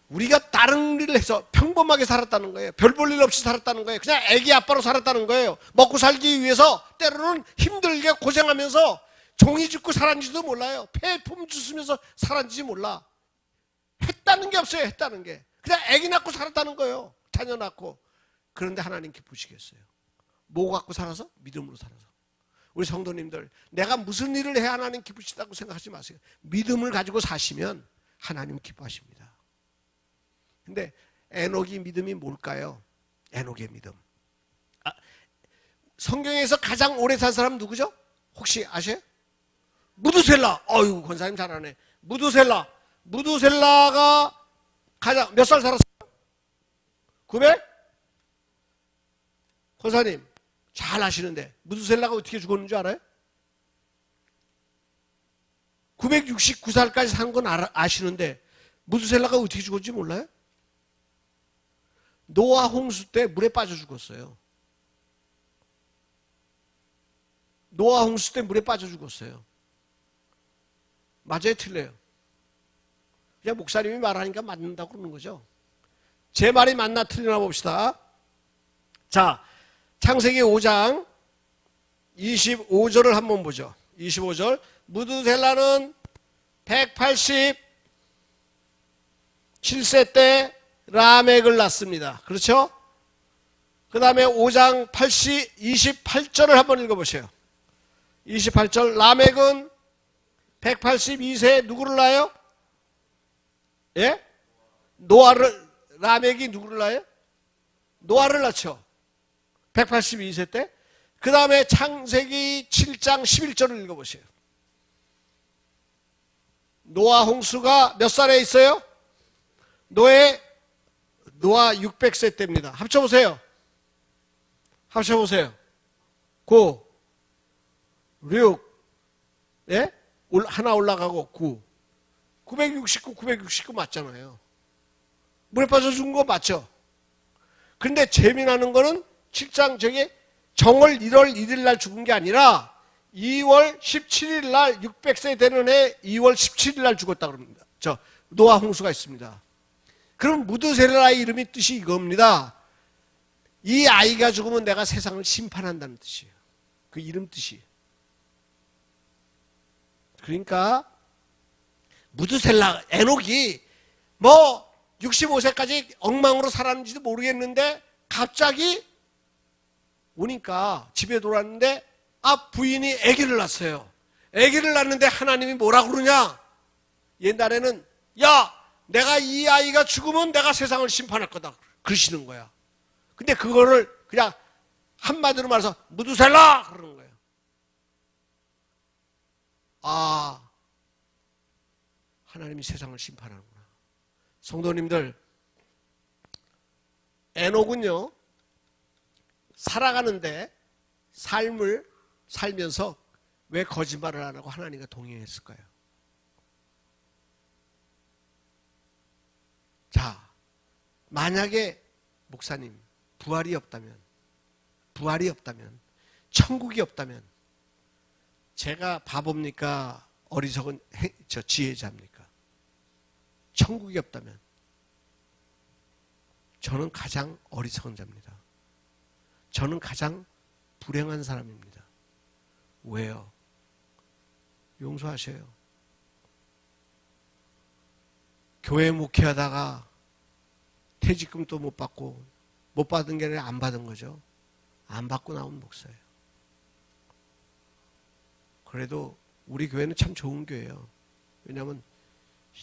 우리가 다른 일을 해서 평범하게 살았다는 거예요. 별 볼 일 없이 살았다는 거예요. 그냥 아기 아빠로 살았다는 거예요. 먹고 살기 위해서 때로는 힘들게 고생하면서 종이 짚고 살았는지도 몰라요. 폐품 주스면서 살았는지 몰라. 했다는 게 없어요. 했다는 게. 그냥 아기 낳고 살았다는 거예요. 자녀 낳고. 그런데 하나님 기쁘시겠어요. 뭐 갖고 살아서? 믿음으로 살아서. 우리 성도님들, 내가 무슨 일을 해야 하나님 기쁘시다고 생각하지 마세요. 믿음을 가지고 사시면 하나님 기뻐하십니다. 근데 에녹이 믿음이 뭘까요? 에녹의 믿음. 성경에서 가장 오래 산 사람 누구죠? 혹시 아세요? 무두셀라. 어휴, 권사님 잘하네. 무두셀라. 무두셀라가 가장 몇 살 살았어요? 900? 권사님 잘 아시는데 무두셀라가 어떻게 죽었는 줄 알아요? 969살까지 산 건 아시는데 무두셀라가 어떻게 죽었는지 몰라요? 노아 홍수 때 물에 빠져 죽었어요. 노아 홍수 때 물에 빠져 죽었어요. 맞아요? 틀려요? 그냥 목사님이 말하니까 맞는다고 그러는 거죠. 제 말이 맞나 틀리나 봅시다. 자, 창세기 5장 25절을 한번 보죠. 25절. 무두셀라는 187세 때 라멕을 낳습니다. 그렇죠? 그 다음에 5장 28절을 한번 읽어보세요. 28절. 라멕은 182세에 누구를 낳아요? 예? 라멕이 누구를 낳아요? 노아를 낳죠. 182세 때. 그 다음에 창세기 7장 11절을 읽어보세요. 노아 홍수가 몇 살에 있어요? 노아 600세 때입니다. 합쳐보세요. 합쳐보세요. 9, 6, 예? 하나 올라가고 9. 969 맞잖아요. 물에 빠져 죽은 거 맞죠? 근데 재미나는 거는 7장 저게 정월 1월 1일 날 죽은 게 아니라 2월 17일 날 600세 되는 해 2월 17일 날 죽었다 그럽니다. 저 노아 홍수가 있습니다. 그럼 무드셀라의 이름이 뜻이 이겁니다. 이 아이가 죽으면 내가 세상을 심판한다는 뜻이에요. 그 이름 뜻이. 그러니까 무드셀라, 에녹이 뭐 65세까지 엉망으로 살았는지도 모르겠는데 갑자기 오니까 집에 돌아왔는데 부인이 아기를 낳았어요. 아기를 낳았는데 하나님이 뭐라 그러냐? 옛날에는 야, 내가 이 아이가 죽으면 내가 세상을 심판할 거다 그러시는 거야. 근데 그거를 그냥 한마디로 말해서 무두셀라 그러는 거예요. 하나님이 세상을 심판하는구나. 성도님들, 에녹은요 살아가는데 삶을 살면서 왜 거짓말을 안 하고 하나님과 동행했을까요? 자, 만약에 목사님 부활이 없다면, 천국이 없다면 제가 바보입니까? 어리석은 지혜자입니까? 천국이 없다면 저는 가장 어리석은 자입니다. 저는 가장 불행한 사람입니다. 왜요? 용서하셔요. 교회 목회하다가 퇴직금도 못 받고, 못 받은 게 아니라 안 받은 거죠. 안 받고 나온 목사예요. 그래도 우리 교회는 참 좋은 교회예요. 왜냐하면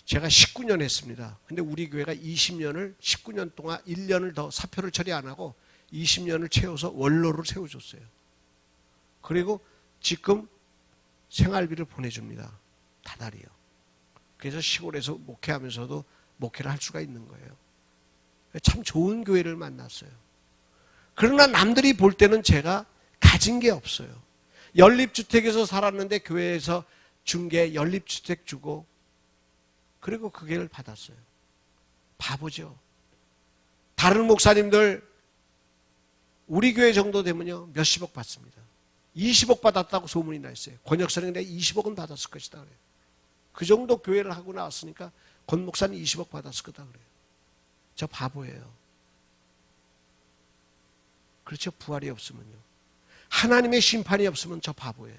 제가 19년 했습니다. 근데 우리 교회가 19년 동안 1년을 더 사표를 처리 안 하고 20년을 채워서 원로를 세워줬어요. 그리고 지금 생활비를 보내줍니다. 다달이요. 그래서 시골에서 목회하면서도 목회를 할 수가 있는 거예요. 참 좋은 교회를 만났어요. 그러나 남들이 볼 때는 제가 가진 게 없어요. 연립주택에서 살았는데 교회에서 준 게 연립주택 주고 그리고 그 교회를 받았어요. 바보죠. 다른 목사님들 우리 교회 정도 되면요 몇십억 받습니다. 20억 받았다고 소문이 나 있어요. 권역사는 근데 20억은 받았을 것이다 그래요. 그 정도 교회를 하고 나왔으니까 권 목사는 20억 받았을 거다 그래요. 저 바보예요. 그렇죠. 부활이 없으면요. 하나님의 심판이 없으면 저 바보예요.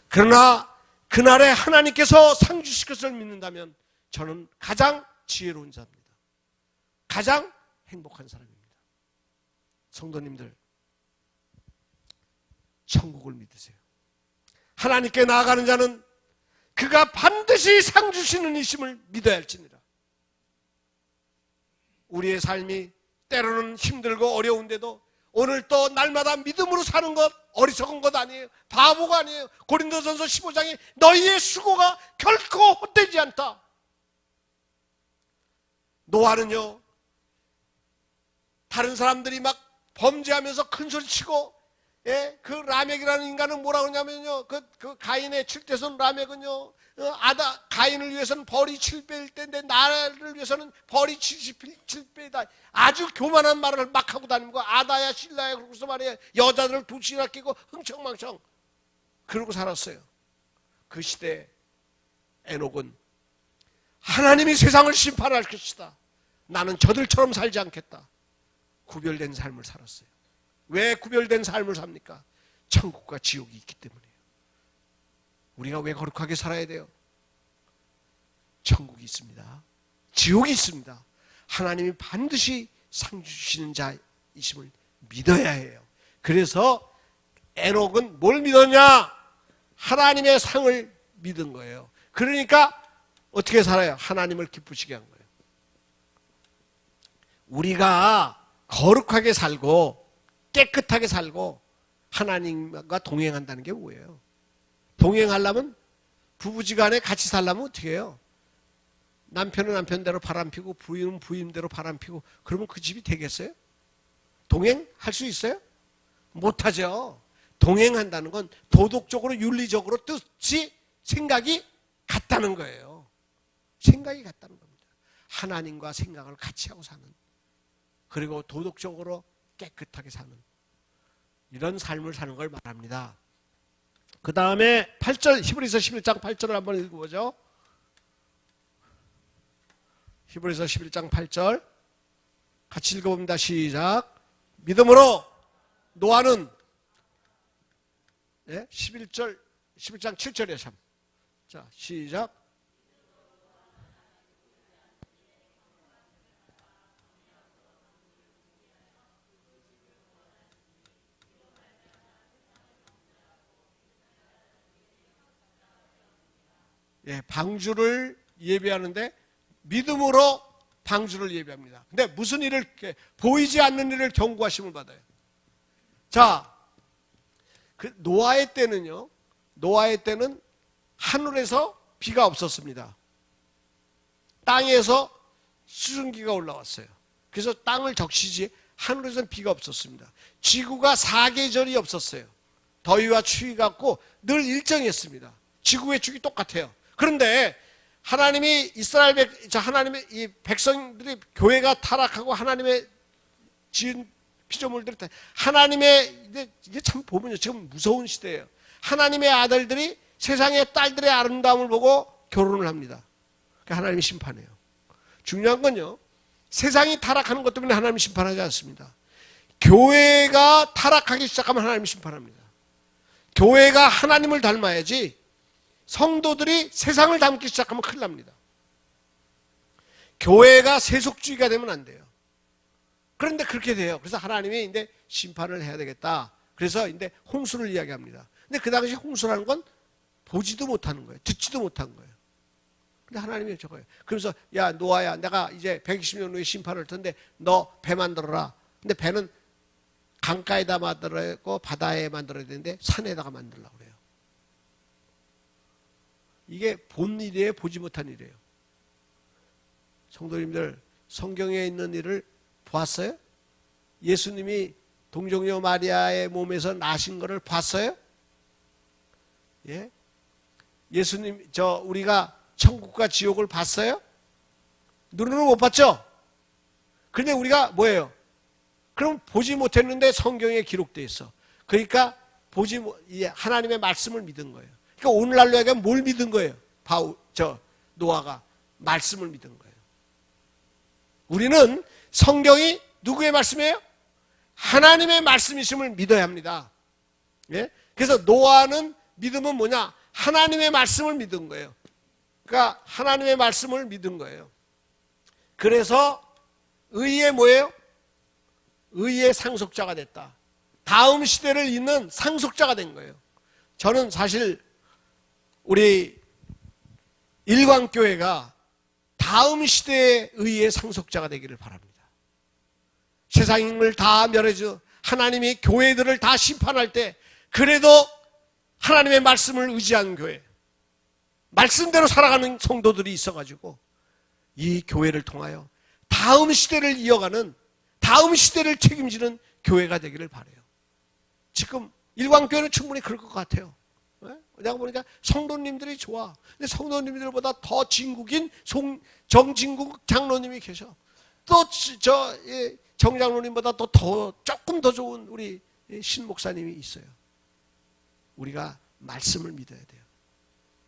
그러나 그날에 하나님께서 상 주실 것을 믿는다면 저는 가장 지혜로운 자입니다. 가장 행복한 사람입니다. 성도님들, 천국을 믿으세요. 하나님께 나아가는 자는 그가 반드시 상 주시는 이심을 믿어야 할지니라. 우리의 삶이 때로는 힘들고 어려운데도 오늘 또 날마다 믿음으로 사는 것 어리석은 것 아니에요. 바보가 아니에요. 고린도전서 15장에 너희의 수고가 결코 헛되지 않다. 노아는요, 다른 사람들이 막 범죄하면서 큰소리치고, 예, 그 라멕이라는 인간은 뭐라고 하냐면요, 그 가인의 7대손 라멕은요, 가인을 위해서는 벌이 7배일 때인데 나를 위해서는 벌이 77배이다. 아주 교만한 말을 막 하고 다니고 아다야 신라야 그러고서 말이에요. 여자들을 두시나 끼고 흥청망청 그러고 살았어요. 그 시대에 에녹은 하나님이 세상을 심판할 것이다. 나는 저들처럼 살지 않겠다. 구별된 삶을 살았어요. 왜 구별된 삶을 삽니까? 천국과 지옥이 있기 때문이에요. 우리가 왜 거룩하게 살아야 돼요? 천국이 있습니다. 지옥이 있습니다. 하나님이 반드시 상 주시는 자이심을 믿어야 해요. 그래서 에녹은 뭘 믿었냐? 하나님의 상을 믿은 거예요. 그러니까 어떻게 살아요? 하나님을 기쁘시게 한 거예요. 우리가 거룩하게 살고 깨끗하게 살고 하나님과 동행한다는 게 뭐예요? 동행하려면 부부지간에 같이 살려면 어떻게 해요? 남편은 남편대로 바람피고 부인은 부인대로 바람피고 그러면 그 집이 되겠어요? 동행할 수 있어요? 못하죠. 동행한다는 건 도덕적으로 윤리적으로 뜻이 생각이 같다는 거예요. 생각이 같다는 겁니다. 하나님과 생각을 같이 하고 사는, 그리고 도덕적으로 깨끗하게 사는 이런 삶을 사는 걸 말합니다. 그 다음에 8절, 히브리서 11장 8절을 한번 읽어보죠. 히브리서 11장 8절 같이 읽어봅니다. 시작. 믿음으로 노아는 11장 7절이에요. 참. 자, 시작. 예, 방주를 예배하는데 믿음으로 방주를 예배합니다. 근데 무슨 일을, 보이지 않는 일을 경고하심을 받아요. 자, 그 노아의 때는요, 노아의 때는 하늘에서 비가 없었습니다. 땅에서 수증기가 올라왔어요. 그래서 땅을 적시지 하늘에서는 비가 없었습니다. 지구가 사계절이 없었어요. 더위와 추위가 없고 늘 일정했습니다. 지구의 축이 똑같아요. 그런데 하나님이 하나님의 이 백성들이 교회가 타락하고 하나님의 지은 피조물들이 하나님의, 이게 참 보면요, 지금 무서운 시대예요. 하나님의 아들들이 세상의 딸들의 아름다움을 보고 결혼을 합니다. 그러니까 하나님이 심판해요. 중요한 건요, 세상이 타락하는 것 때문에 하나님이 심판하지 않습니다. 교회가 타락하기 시작하면 하나님이 심판합니다. 교회가 하나님을 닮아야지 성도들이 세상을 닮기 시작하면 큰일 납니다. 교회가 세속주의가 되면 안 돼요. 그런데 그렇게 돼요. 그래서 하나님이 이제 심판을 해야 되겠다. 그래서 이제 홍수를 이야기합니다. 근데 그 당시 홍수라는 건 보지도 못하는 거예요. 듣지도 못한 거예요. 근데 하나님이 저거예요. 그러면서 야 노아야, 내가 이제 120년 후에 심판을 할 텐데 너 배 만들어라. 근데 배는 강가에다 만들어야 되고 바다에 만들어야 되는데 산에다가 만들려고 그래요. 이게 본 일이에요, 보지 못한 일이에요? 성도님들, 성경에 있는 일을 보았어요? 예수님이 동정녀 마리아의 몸에서 나신 것을 봤어요? 예? 예수님, 우리가 천국과 지옥을 봤어요? 눈으로 못 봤죠? 그런데 우리가 뭐예요? 그럼 보지 못했는데 성경에 기록되어 있어. 그러니까 하나님의 말씀을 믿은 거예요. 그러니까 오늘날로 하여금 뭘 믿은 거예요? 노아가 말씀을 믿은 거예요. 우리는 성경이 누구의 말씀이에요? 하나님의 말씀이심을 믿어야 합니다. 예? 그래서 노아는 믿음은 뭐냐? 하나님의 말씀을 믿은 거예요. 그러니까 하나님의 말씀을 믿은 거예요. 그래서 의의 뭐예요? 의의 상속자가 됐다. 다음 시대를 잇는 상속자가 된 거예요. 저는 사실 우리 일광교회가 다음 시대의 의의 상속자가 되기를 바랍니다. 세상을 다 멸해줘 하나님이 교회들을 다 심판할 때 그래도 하나님의 말씀을 의지한 교회, 말씀대로 살아가는 성도들이 있어가지고 이 교회를 통하여 다음 시대를 이어가는, 다음 시대를 책임지는 교회가 되기를 바라요. 지금 일광교회는 충분히 그럴 것 같아요. 내가 보니까 성도님들이 좋아. 근데 성도님들보다 더 진국인 정진국 장로님이 계셔. 또 정 장로님보다 더 조금 더 좋은 우리 신 목사님이 있어요. 우리가 말씀을 믿어야 돼요.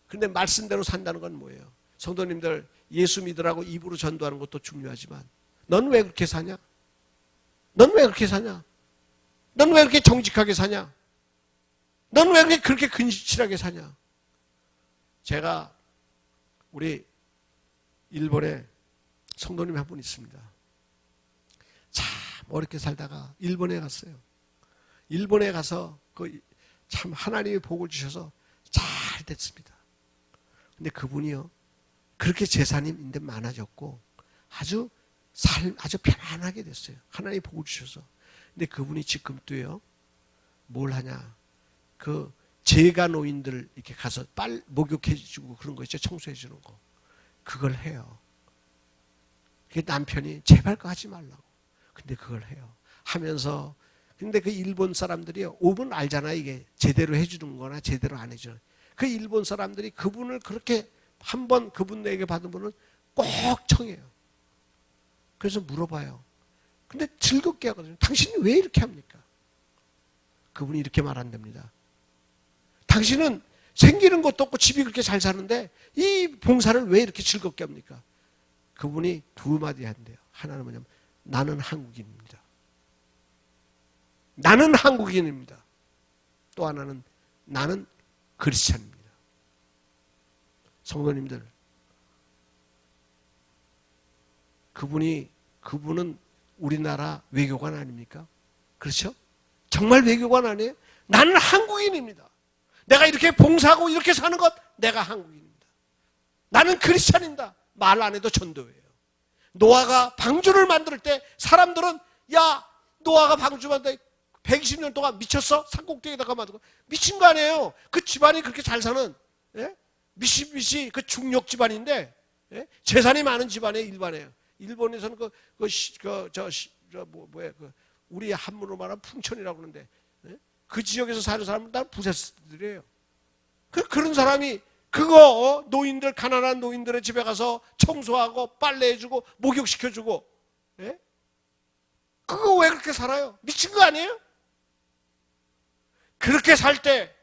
그런데 말씀대로 산다는 건 뭐예요? 성도님들, 예수 믿으라고 입으로 전도하는 것도 중요하지만 넌 왜 그렇게 사냐? 넌 왜 그렇게 사냐? 넌 왜 그렇게 정직하게 사냐? 넌 왜 그렇게 근실하게 사냐? 제가 우리 일본에 성도님 한 분 있습니다. 참 어렵게 살다가 일본에 갔어요. 일본에 가서 참 하나님이 복을 주셔서 잘 됐습니다. 근데 그분이요, 그렇게 재산인데 많아졌고 아주 편안하게 됐어요. 하나님이 복을 주셔서. 근데 그분이 지금 또요, 뭘 하냐? 재가 노인들 이렇게 가서 목욕해주고 그런 거 있죠. 청소해주는 거. 그걸 해요. 그게 남편이 제발 그거 하지 말라고. 근데 그걸 해요. 하면서, 근데 그 일본 사람들이요, 오면 알잖아. 이게 제대로 해주는 거나 제대로 안 해주는. 그 일본 사람들이 그분을 그렇게 한번 그분에게 받은 분은 꼭 청해요. 그래서 물어봐요. 근데 즐겁게 하거든요. 당신이 왜 이렇게 합니까? 그분이 이렇게 말한답니다. 당신은 생기는 것도 없고 집이 그렇게 잘 사는데 이 봉사를 왜 이렇게 즐겁게 합니까? 그분이 두 마디 한대요. 하나는 뭐냐면 나는 한국인입니다. 나는 한국인입니다. 또 하나는 나는 크리스찬입니다. 성도님들, 그분은 우리나라 외교관 아닙니까? 그렇죠? 정말 외교관 아니에요? 나는 한국인입니다. 내가 이렇게 봉사하고 이렇게 사는 것, 내가 한국인입니다. 나는 크리스찬입니다. 말 안 해도 전도예요. 노아가 방주를 만들 때 사람들은 야, 노아가 방주 만들 때 120년 동안 미쳤어? 산꼭대기에다가 만들고 미친 거 아니에요. 그 집안이 그렇게 잘 사는, 예? 미시미시 그 중력 집안인데, 예? 재산이 많은 집안이에요. 일반이에요. 일본에서는 우리 한문으로 말하면 풍천이라고 그러는데, 예? 그 지역에서 사는 사람은 다 부자들이에요. 그런 사람이 노인들, 가난한 노인들의 집에 가서 청소하고 빨래해주고 목욕시켜주고, 예? 그거 왜 그렇게 살아요? 미친 거 아니에요? 그렇게 살 때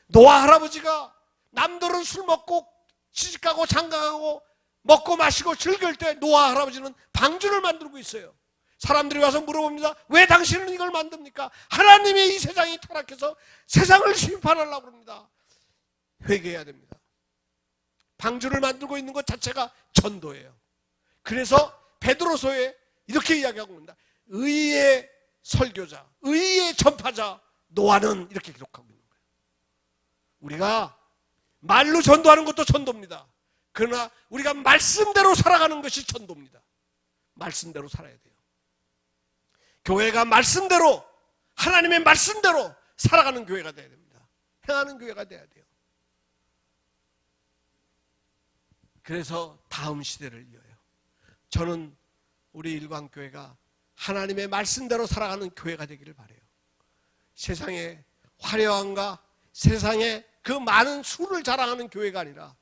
노아 할아버지가 남들은 술 먹고 시집가고 장가가고 먹고 마시고 즐길 때 노아 할아버지는 방주를 만들고 있어요. 사람들이 와서 물어봅니다. 왜 당신은 이걸 만듭니까? 하나님이 이 세상이 타락해서 세상을 심판하려고 합니다. 회개해야 됩니다. 방주를 만들고 있는 것 자체가 전도예요. 그래서 베드로서에 이렇게 이야기하고 있습니다. 의의 설교자, 의의 전파자 노아는 이렇게 기록하고 있는 거예요. 우리가 말로 전도하는 것도 전도입니다. 그러나 우리가 말씀대로 살아가는 것이 전도입니다. 말씀대로 살아야 돼요. 교회가 말씀대로, 하나님의 말씀대로 살아가는 교회가 돼야 됩니다. 행하는 교회가 돼야 돼요. 그래서 다음 시대를 이어요. 저는 우리 일광교회가 하나님의 말씀대로 살아가는 교회가 되기를 바라요. 세상의 화려함과 세상의 그 많은 수를 자랑하는 교회가 아니라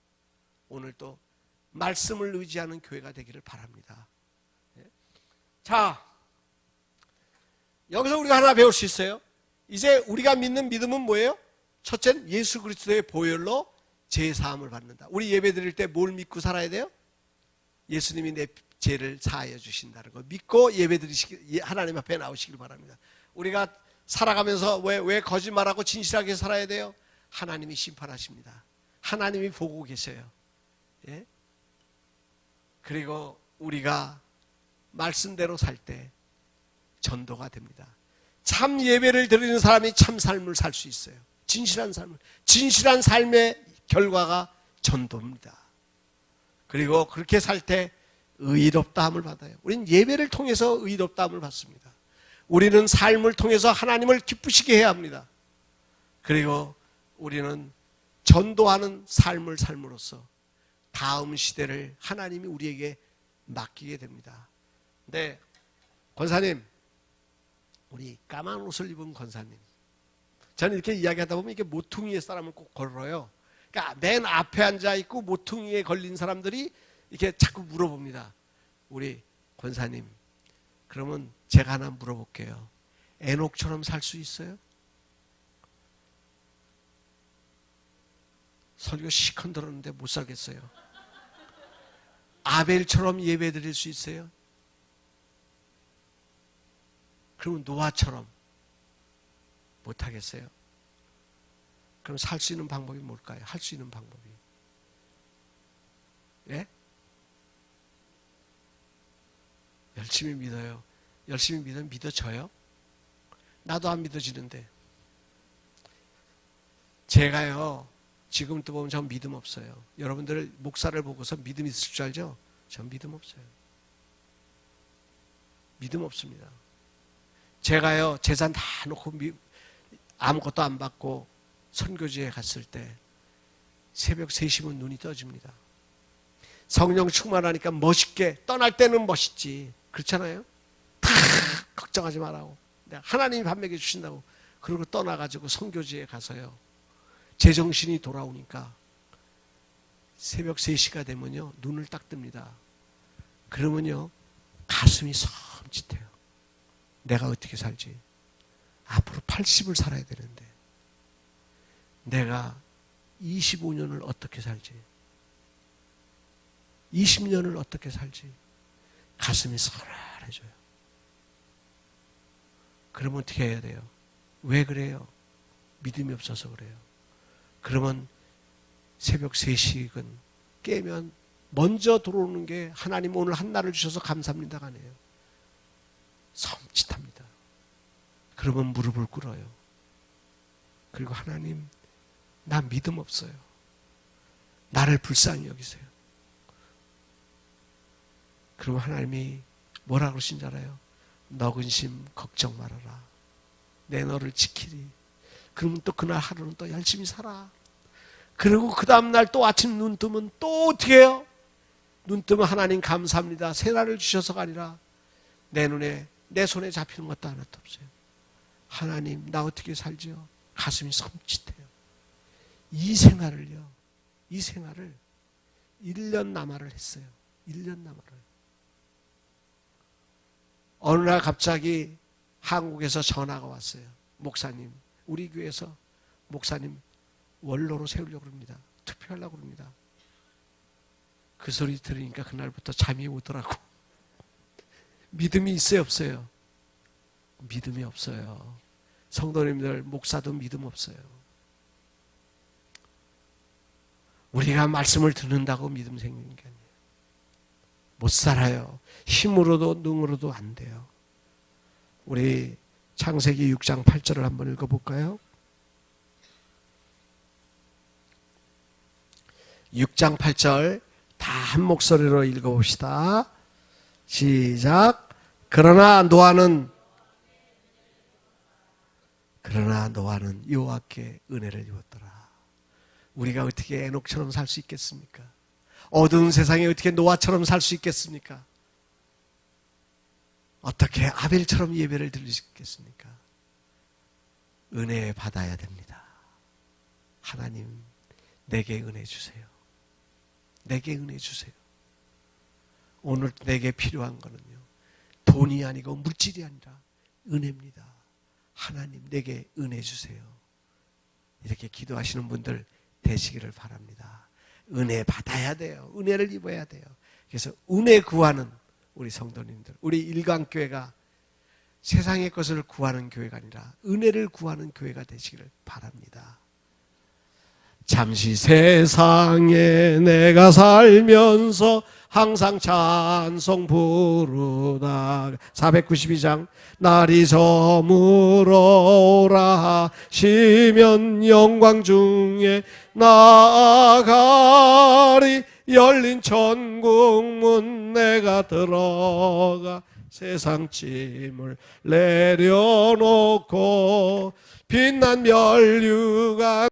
오늘 또 말씀을 의지하는 교회가 되기를 바랍니다. 자, 여기서 우리가 하나 배울 수 있어요. 이제 우리가 믿는 믿음은 뭐예요? 첫째는 예수 그리스도의 보혈로 죄사함을 받는다. 우리 예배 드릴 때 뭘 믿고 살아야 돼요? 예수님이 내 죄를 사하여 주신다는 거 믿고 예배 드리시기, 하나님 앞에 나오시길 바랍니다. 우리가 살아가면서 왜 거짓말하고 진실하게 살아야 돼요? 하나님이 심판하십니다. 하나님이 보고 계셔요. 예? 그리고 우리가 말씀대로 살 때 전도가 됩니다. 참 예배를 드리는 사람이 참 삶을 살 수 있어요. 진실한 삶의 결과가 전도입니다. 그리고 그렇게 살 때 의롭다함을 받아요. 우리는 예배를 통해서 의롭다함을 받습니다. 우리는 삶을 통해서 하나님을 기쁘시게 해야 합니다. 그리고 우리는 전도하는 삶을 삶으로써 다음 시대를 하나님이 우리에게 맡기게 됩니다. 네, 권사님, 우리 까만 옷을 입은 권사님, 저는 이렇게 이야기하다 보면 이게 모퉁이의 사람을 꼭 걸어요. 그러니까 맨 앞에 앉아 있고 모퉁이에 걸린 사람들이 이렇게 자꾸 물어봅니다. 우리 권사님, 그러면 제가 하나 물어볼게요. 에녹처럼 살 수 있어요? 설교 시컨 들었는데 못 살겠어요. 아벨처럼 예배 드릴 수 있어요? 그러면 노아처럼 못 하겠어요? 그럼 살 수 있는 방법이 뭘까요? 할 수 있는 방법이. 예? 열심히 믿어요. 열심히 믿으면 믿어져요? 나도 안 믿어지는데. 제가요, 지금도 보면 전 믿음 없어요. 여러분들 목사를 보고서 믿음 있을 줄 알죠? 전 믿음 없어요. 믿음 없습니다. 제가요, 재산 다 놓고 아무것도 안 받고 선교지에 갔을 때 새벽 3시면 눈이 떠집니다. 성령 충만하니까 멋있게, 떠날 때는 멋있지. 그렇잖아요? 다 걱정하지 말라고. 하나님이 밥 먹여주신다고. 그러고 떠나가지고 선교지에 가서요, 제정신이 돌아오니까 새벽 3시가 되면요, 눈을 딱 뜹니다. 그러면요, 가슴이 섬찟해요. 내가 어떻게 살지? 앞으로 80을 살아야 되는데 내가 25년을 어떻게 살지? 20년을 어떻게 살지? 가슴이 서늘해져요. 그러면 어떻게 해야 돼요? 왜 그래요? 믿음이 없어서 그래요. 그러면 새벽 3시간 깨면 먼저 들어오는 게 하나님 오늘 한날을 주셔서 감사합니다가 아니에요. 섬찟합니다. 그러면 무릎을 꿇어요. 그리고 하나님, 나 믿음 없어요. 나를 불쌍히 여기세요. 그러면 하나님이 뭐라고 그러신 줄 알아요? 너 근심 걱정 말아라. 내 너를 지키리. 그러면 또 그날 하루는 또 열심히 살아. 그리고 그 다음날 또 아침 눈 뜨면 또 어떻게 해요? 눈 뜨면 하나님 감사합니다. 새날을 주셔서가 아니라 내 눈에, 내 손에 잡히는 것도 하나도 없어요. 하나님, 나 어떻게 살지요? 가슴이 섬찟해요. 이 생활을 1년 남아를 했어요. 1년 남아를. 어느 날 갑자기 한국에서 전화가 왔어요. 목사님, 우리 교회에서 목사님 원로로 세우려고 합니다. 투표하려고 합니다. 그 소리 들으니까 그날부터 잠이 오더라고. 믿음이 있어요, 없어요? 믿음이 없어요. 성도님들, 목사도 믿음 없어요. 우리가 말씀을 듣는다고 믿음 생기는 게 아니에요. 못 살아요. 힘으로도 능으로도 안 돼요. 우리 창세기 6장 8절을 한번 읽어볼까요? 6장 8절 다 한 목소리로 읽어봅시다. 시작. 그러나 노아는 여호와께 은혜를 입었더라. 우리가 어떻게 에녹처럼 살 수 있겠습니까? 어두운 세상에 어떻게 노아처럼 살 수 있겠습니까? 어떻게 아벨처럼 예배를 드릴 수 있겠습니까? 은혜 받아야 됩니다. 하나님, 내게 은혜 주세요. 내게 은혜 주세요. 오늘 내게 필요한 거는요, 돈이 아니고 물질이 아니라 은혜입니다. 하나님, 내게 은혜 주세요. 이렇게 기도하시는 분들 되시기를 바랍니다. 은혜 받아야 돼요. 은혜를 입어야 돼요. 그래서 은혜 구하는 우리 성도님들, 우리 일강교회가 세상의 것을 구하는 교회가 아니라 은혜를 구하는 교회가 되시기를 바랍니다. 잠시 세상에 내가 살면서 항상 찬송 부르다 492장 날이 저물어오라 하시면 영광 중에 나아가리 열린 천국문 내가 들어가 세상 짐을 내려놓고 빛난 면류관